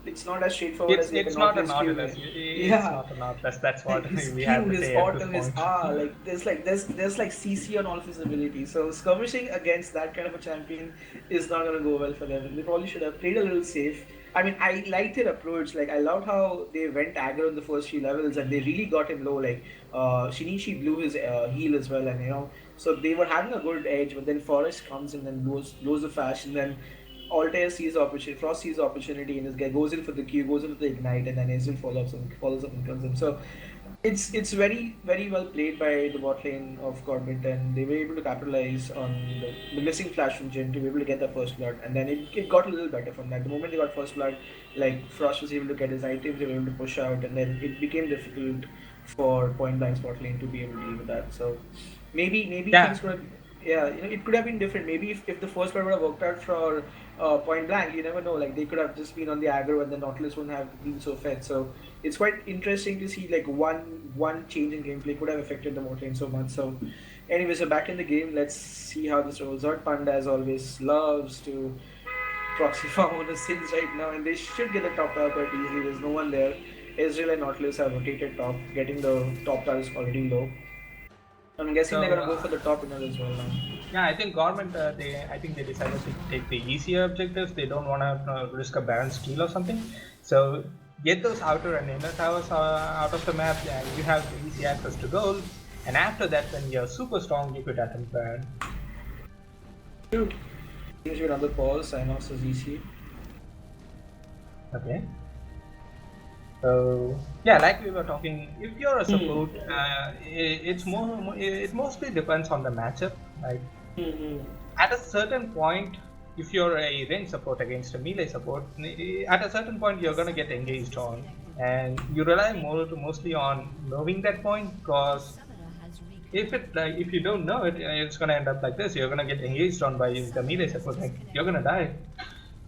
it's not as straightforward as it's not a Nautilus. It's not a Nautilus. That's what we have to say at this point. Like there's like CC on all of his abilities. So skirmishing against that kind of a champion is not gonna go well for them. They probably should have played a little safe. I mean, I liked their approach. Like, I loved how they went aggro in the first few levels and they really got him low. Like, Shinichi blew his heal as well, and so they were having a good edge. But then Forest comes in and blows the flash, and then Altair sees the opportunity, Frost sees the opportunity, and this guy goes in for the Q, goes in for the ignite, and then Ezreal follows up and kills him. So it's very very well played by the bot lane of Gormint, and they were able to capitalize on the missing flash from Jin to be able to get the first blood, and then it got a little better from that. The moment they got first blood, like Frost was able to get his items, they were able to push out, and then it became difficult for point blank bot lane to be able to deal with that. So maybe things could have, it could have been different. Maybe if the first blood would have worked out for point blank, you never know. Like they could have just been on the aggro, and the Nautilus wouldn't have been so fed. So it's quite interesting to see like one change in gameplay could have affected the bot lane so much. So Anyway, so back in the game, let's see how this rolls out. Panda, as always, loves to proxy farm on the Sins right now, and they should get the top tower quite easily. There's no one there. Israel and Nautilus have rotated top, getting the top tower is already low. I'm guessing they're gonna go for the top inner as well now. Yeah, I think Gormint, I think they decided to take the easier objectives. They don't want to risk a Baron steal or something. So get those outer and inner towers out of the map, and you have easy access to gold. And after that, when you're super strong, you could attempt Baron. Dude, gives you another pause. Synos is easy. Okay. So yeah, like we were talking, if you're a support, it mostly depends on the matchup. Like at a certain point, if you're a range support against a melee support, at a certain point you're gonna get engaged on, and you rely mostly on knowing that point, because if you don't know it, it's gonna end up like this. You're gonna get engaged on by the melee support, like you're gonna die.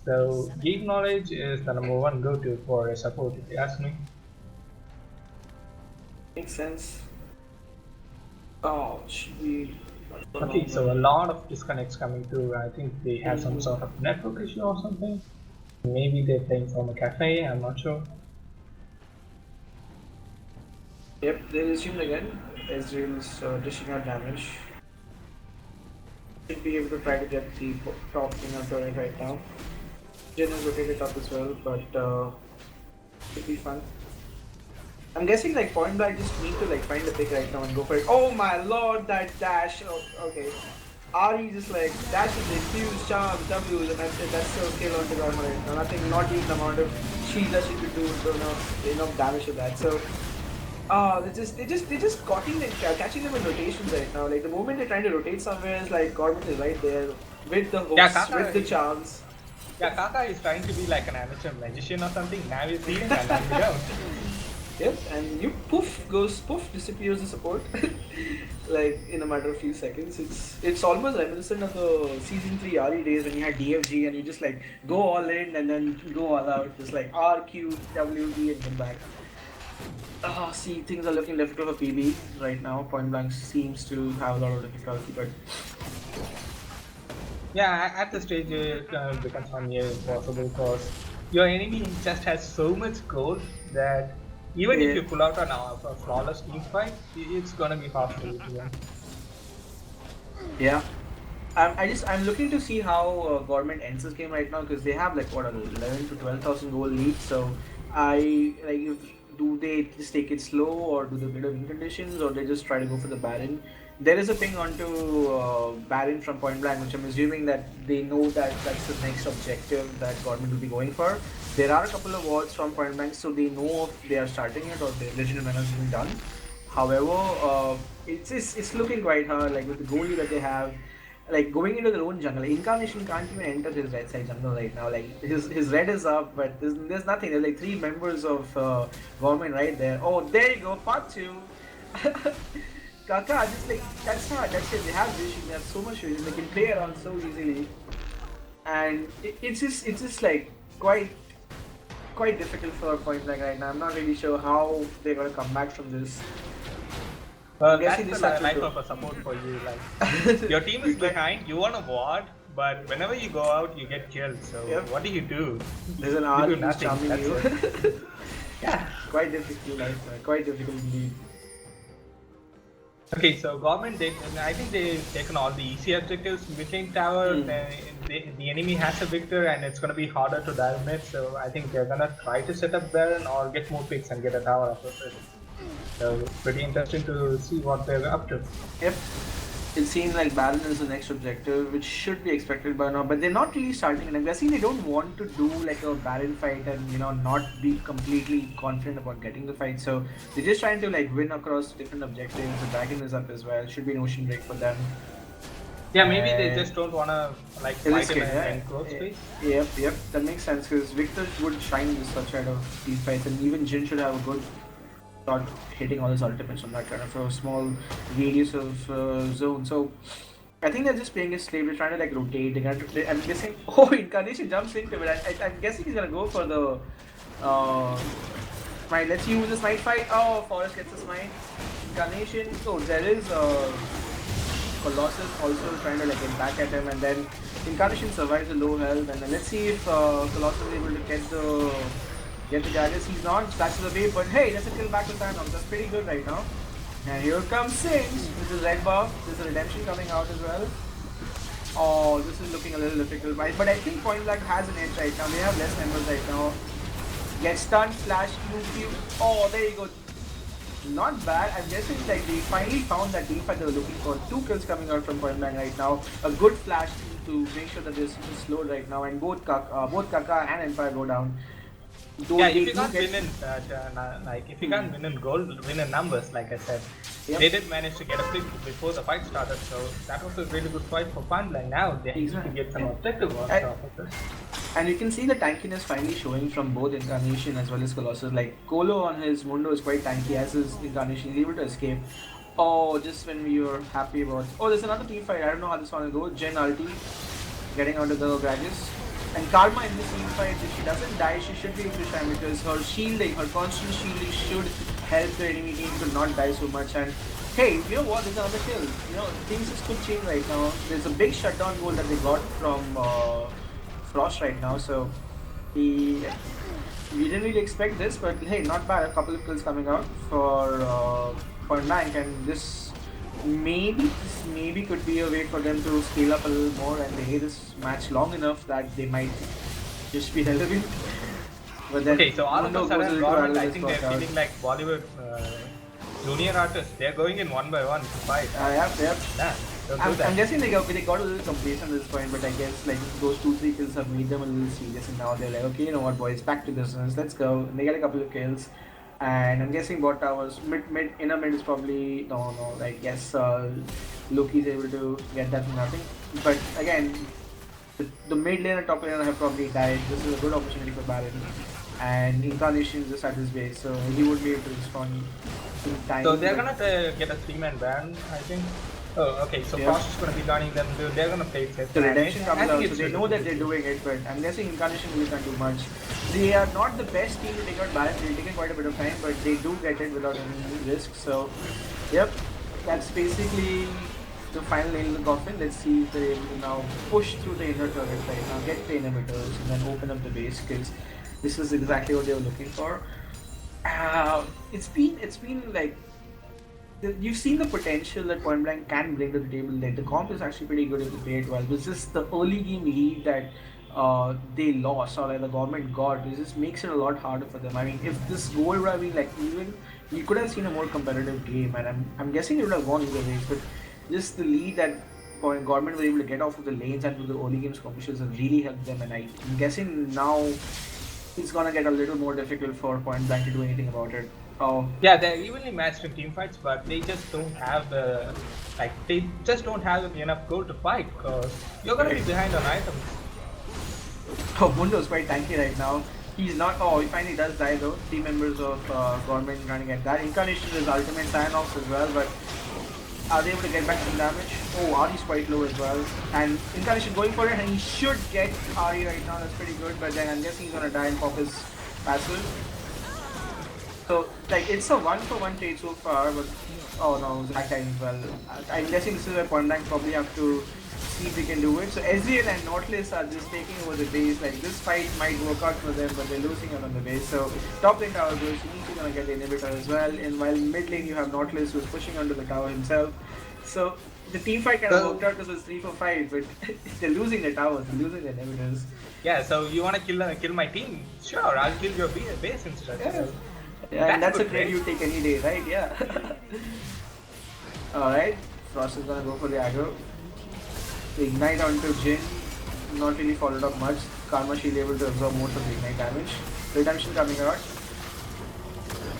So game knowledge is the #1 go-to for a support, if you ask me. Makes sense. Oh, should we? Okay, so a lot of disconnects coming through. I think they have some sort of network issue or something. Maybe they're playing from a cafe, I'm not sure. Yep, they resumed again. Ezreal's dishing out damage. Should be able to try to get the top inner turret right now. Jin has rotated up as well, but should be fun. I'm guessing like point blank just need to like find the pick right now and go for it. Oh my lord, that dash! Oh, okay. Ari just like dashes, infuse, charm, W's, and that's it. That's still kill on the ground right now. Nothing, not even the amount of shield that she could do, so enough damage to that. So, they just catching them in rotations right now. Like the moment they're trying to rotate somewhere, it's like gormint is right there with the hooks, with the charms. Yeah, Kaka is trying to be like an amateur magician or something. Now he's healing and now we don't. Yep, and you poof, disappears the support. Like in a matter of few seconds. It's almost reminiscent of the season 3 RE days when you had DFG and you just like go all in and then go all out. Just like RQ, WD and come back. See, things are looking difficult for PB right now. Point blank seems to have a lot of difficulty, but yeah, at the stage it becomes near impossible because your enemy just has so much gold that even if you pull out a flawless team fight, it's gonna be hard for you to win. Yeah. I'm looking to see how Gormint ends this game right now because they have like what 11 to 12,000 gold lead. So do they just take it slow or do they build win conditions or they just try to go for the Baron? There is a ping onto Baron from point blank, which I'm assuming that they know that that's the next objective that Gormint will be going for. There are a couple of wards from point blank, so they know if they are starting it or the Legend Menace has been done. However, it's looking quite hard, like with the goalie that they have, like going into their own jungle. Incarnation can't even enter his right side jungle right now. Like his red is up, but there's nothing. There's like 3 members of Gormint right there. Oh, there you go, part 2. Kaka, just like that's it. They have vision. They have so much vision. They can play around so easily, and it's just like quite difficult for point blank right now. I'm not really sure how they're gonna come back from this. That's the life of a support for you. Like your team is behind, you want a ward, but whenever you go out, you get killed. So what do you do? There's an art who's charming you. Yeah, quite difficult life, man. Quite difficult indeed. Okay, so Gormint, I think they've taken all the easy objectives. Mid-lane tower, the enemy has a victor and it's going to be harder to dive mid, so I think they're going to try to set up Baron or get more picks and get a tower up of it. So pretty interesting to see what they're up to. Yep. It seems like Baron is the next objective, which should be expected by now, but they're not really starting it. I'm guessing they don't want to do like a Baron fight and not be completely confident about getting the fight. So they're just trying to like win across different objectives. The dragon is up as well. Should be an ocean break for them. Yeah, maybe they just don't want to like fight in an enclosed space. Yep. That makes sense because Victor would shine in such kind of these fights, and even Jin should have a good shot hitting all his ultimates on that kind of a small radius of zone. So I think they're just playing it slave. They're trying to like rotate. I'm guessing. Oh, Incarnation jumps into it. I'm guessing he's gonna go for the smite. Let's use the smite fight. Oh, Forest gets a smite. Incarnation. Oh, there is Colossus also trying to like get back at him, and then Incarnation survives the low health, and then let's see if Colossus is able to get the Darius. He's not, splashes away, but hey, that's a kill back to Thanos. That's pretty good right now. And here comes Sings with his red buff. There's a redemption coming out as well. Oh, this is looking a little difficult, but I think Point Blank has an edge right now. They have less members right now. Get stunned, flash, Luffy. Oh, there you go. Not bad. I'm guessing like they finally found that team fight they were looking for. 2 kills coming out from Point Blank right now. A good flash to make sure that they're slowed right now, and both Kaka and Empire go down. Though yeah, if you can't win in if you can't win in gold, win in numbers, like I said, they did manage to get a pick before the fight started, so that was a really good fight for Point Blank. Now they need to get some objective on top of this. And you can see the tankiness finally showing from both Incarnation as well as Colossus. Like Colo on his Mundo is quite tanky, as his Incarnation is able to escape. Oh, just when we were happy about. Oh, there's another team fight. I don't know how this one will go. Jen ulti getting onto the Gragas. And Karma in this team fight, if she doesn't die, she should be able to shine because her shielding, her constant shielding should help the enemy team to not die so much. And hey, you know what? There's another kill. You know, things just could change right now. There's a big shutdown goal that they got from Frost right now, so we didn't really expect this, but hey, not bad. A couple of kills coming out for Point Blank, and this maybe could be a way for them to scale up a little more and delay this match long enough that they might just be relevant. But then okay, so all of a sudden, Gormint, I think they're feeling like Bollywood junior artists. They're going in one by one to fight. Yep. Yeah, I'm guessing they got a little complacent at this point, but I guess like those 2-3 kills have made them a little serious, and now they're like, okay, you know what, boys, back to business. Let's go. And they get a couple of kills. And I'm guessing bot towers, inner mid is probably, no, like yes, Loki's able to get that from nothing. But again, the mid lane and top lane have probably died. This is a good opportunity for Baron. And Incarnation is just at his base, so he would be able to respond in time. So they're gonna get a 3-man ban, I think. Oh, okay, so Frost is gonna be gunning them, they're gonna play safe. The redemption comes out, so they know that they're doing it, but I'm guessing Incarnation really can't do much. They are not the best team to take out Baron, they're taking quite a bit of time, but they do get it without any risk, so yep, that's basically the final nail in the coffin. Let's see if they're able to now push through the inner turret right now, get the inhibitors, and then open up the base, because this is exactly what they were looking for. It's been like, you've seen the potential that Point Blank can bring to the table. Like the comp is actually pretty good if they play it well. It's just the early game lead that they lost, or like the government got. It just makes it a lot harder for them. I mean, if this goal were being like even, you could have seen a more competitive game, and I'm guessing it would have gone either ways. But just the lead that government were able to get off of the lanes and with the early game skirmishes have really helped them. And I'm guessing now it's gonna get a little more difficult for Point Blank to do anything about it. Yeah, they're evenly matched in team fights, but they just don't have enough gold to fight, because you're gonna be behind on items. Oh, Mundo's quite tanky right now. He's not. Oh, he finally does die though. 3 members of government trying to get that. Incarnation is ultimate sign-offs as well, but are they able to get back some damage? Oh, Ari's quite low as well. And Incarnation going for it, and he should get Ari right now. That's pretty good, but then I'm guessing he's gonna die and pop his passive. So, like, it's a 1-for-1 trade so far, but oh no, Zack died as well. I'm guessing this is where Point Blank probably have to see if they can do it. So, Ezreal and Nautilus are just taking over the base. Like, this fight might work out for them, but they're losing out on the base. So, top lane tower goes, Shinichi gonna get the inhibitor as well. And while mid lane, you have Nautilus who's pushing onto the tower himself. So, the team fight kind of worked out because it was 3-for-5, but they're losing the towers, they're losing the inhibitors. Yeah, so you wanna kill my team? Sure, I'll kill your base instead. Yeah. Yeah, and that's a trade you take any day, right? Yeah. Alright, Frost is gonna go for the aggro. Ignite onto Jin, not really followed up much. Karma she'll be able to absorb most of the ignite damage. Redemption coming out.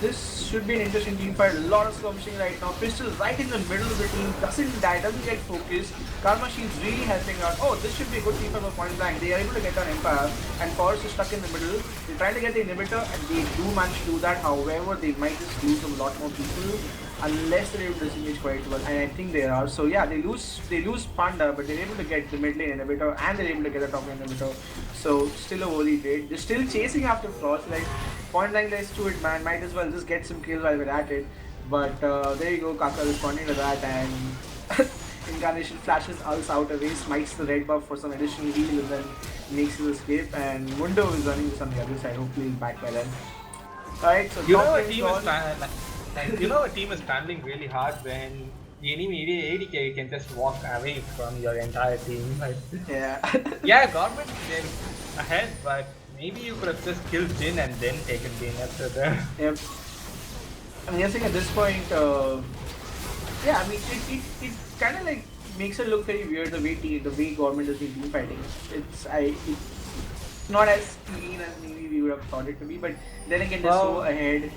This should be an interesting team fight. A lot of skirmishing right now. Pistol right in the middle of the team. Doesn't die, doesn't get focused. Karma Shield's really helping out. Oh, this should be a good team fight for Point Blank. They are able to get on Empire, and Forest is stuck in the middle. They're trying to get the inhibitor, and they do manage to do that. However, they might just lose a lot more people unless they're able to disengage quite well. And I think they are. So yeah, they lose Panda, but they're able to get the mid lane inhibitor, and they're able to get the top lane inhibitor. So still a worthy trade. They're still chasing after Frost. Like, Point Blank, let's do it, man. Might as well just get some kills while we're at it. But there you go, Kaka responding to that, and Incarnation flashes Ul's out away, smites the red buff for some additional heal, and then makes his escape. And Mundo is running this on the other side. Hopefully, he's back by then. Alright, so You know top a lane's team is gone. you know a team is scrambling really hard when the enemy AD carry can just walk away from your entire team. Like, Yeah. yeah, Gormint they're ahead, but maybe you could have just killed Jin and then taken Jin after that. Yep. I'm guessing at this point, yeah, I mean, it kind of like makes it look very weird the way government has been team fighting. It's not as clean as maybe we would have thought it to be, but then again, they're so ahead.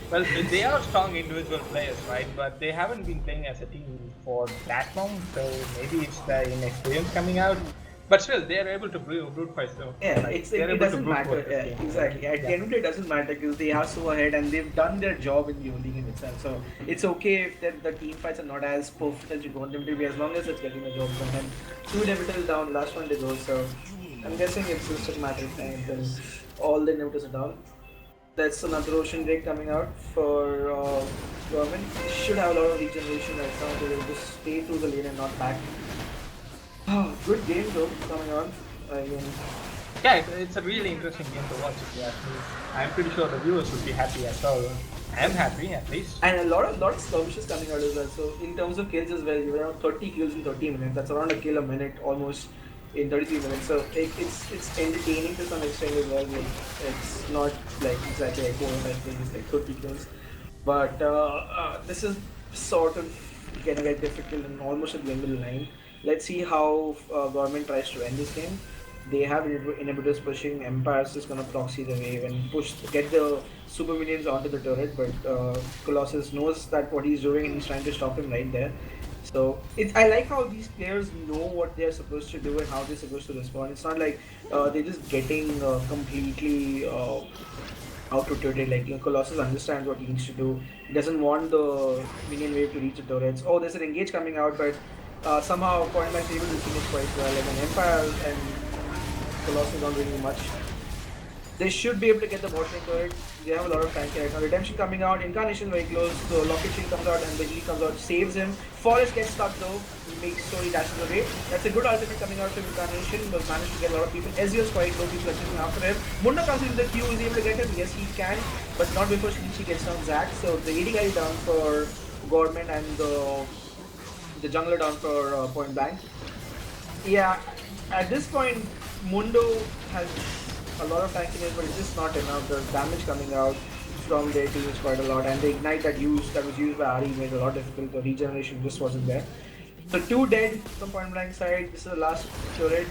Well, they are strong individual players, right? But they haven't been playing as a team for that long, so maybe it's the inexperience coming out. But still, they are able to brute force though. Yeah, Like, it doesn't matter. Yeah, exactly. At the end of the day, it doesn't matter because they are so ahead and they've done their job in the early game itself. So it's okay if the team fights are not as perfect as you want them to be, as long as it's getting the job done. And two inhibitors down, last one to go. So I'm guessing it's just a matter of time when all the inhibitors are down. That's another ocean break coming out for government. They should have a lot of regeneration right now. They will just stay to the lane and not back. Oh, good game though coming on. I mean, yeah, it's a really interesting game to watch if you ask me. I'm pretty sure the viewers would be happy as well. I'm happy at least. and a lot of skirmishes coming out as well. So in terms of kills as well, you around 30 kills in 30 minutes. That's around a kill a minute almost in 33 minutes. So it's entertaining to some extent as well. Like, it's not like exactly like 4 kills, it's like 30 kills. But this is sort of gonna get difficult and almost at the end of the line. Let's see how government tries to end this game. They have inhibitors pushing. Empire's just gonna proxy the wave and get the super minions onto the turret. But Colossus knows that what he's doing and he's trying to stop him right there. So I like how these players know what they're supposed to do and how they're supposed to respond. It's not like they're just getting completely out-rotated. Like, Colossus understands what he needs to do. He doesn't want the minion wave to reach the turrets. Oh, there's an engage coming out, but somehow Point Blank is able to finish quite well. Like an Empire and Colossus don't really do much. They should be able to get the bot lane turret. They have a lot of tank right now. Redemption coming out, Incarnation very close. The Locket Shield comes out and the heal comes out, saves him. Forest gets stuck though, he makes so he dashes away. That's a good ultimate coming out from Incarnation, but managed to get a lot of people. Ezreal's quite low, people are chasing after him. Mundo comes into the queue, is able to get him. Yes, he can, but not before she gets down Zac. So the AD guy down for Gormint and the jungler down for Point Blank. Yeah, at this point, Mundo has a lot of tankiness, but it's just not enough. The damage coming out from their team is quite a lot, and the ignite that was used by Ari made it a lot difficult. The regeneration just wasn't there. So 2 dead from Point Blank side. This is the last turret.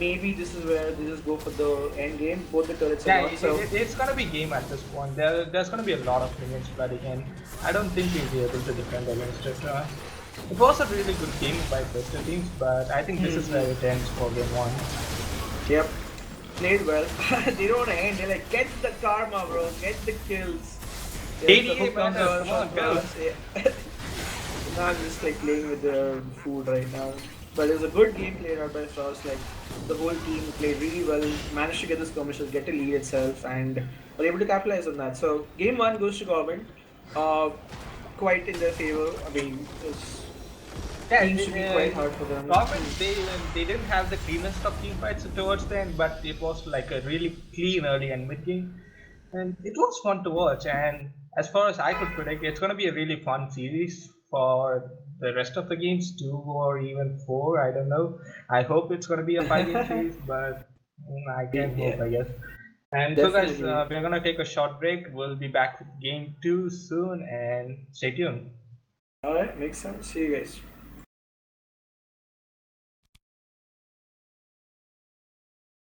Maybe this is where they just go for the end game. Both the turrets are gone. So It's gonna be game at this point. There's gonna be a lot of minions flooding in. I don't think he'll be able to defend against it. It was a really good game by both the teams, but I think this is where it ends for game 1. Yep. Played well. They don't end. They're like, get the karma, bro. Get the kills. There's the hook on come on, go. Now I'm just like playing with their food right now. But it was a good game played out by Frost. Like, the whole team played really well, managed to get the skirmishes, get a lead itself, and were able to capitalize on that. So game 1 goes to Government. Quite in their favor. I mean, it should be quite hard for them. Government, they didn't have the cleanest of team fights towards the end, but it was like a really clean early and mid game, and it was fun to watch. And as far as I could predict, it's going to be a really fun series for the rest of the games, 2 or even 4. I don't know. I hope it's going to be a 5-game series, but I can't hope, I guess. And Definitely. so guys, we're going to take a short break. We'll be back with game 2 soon, and stay tuned. Alright, makes sense. See you guys.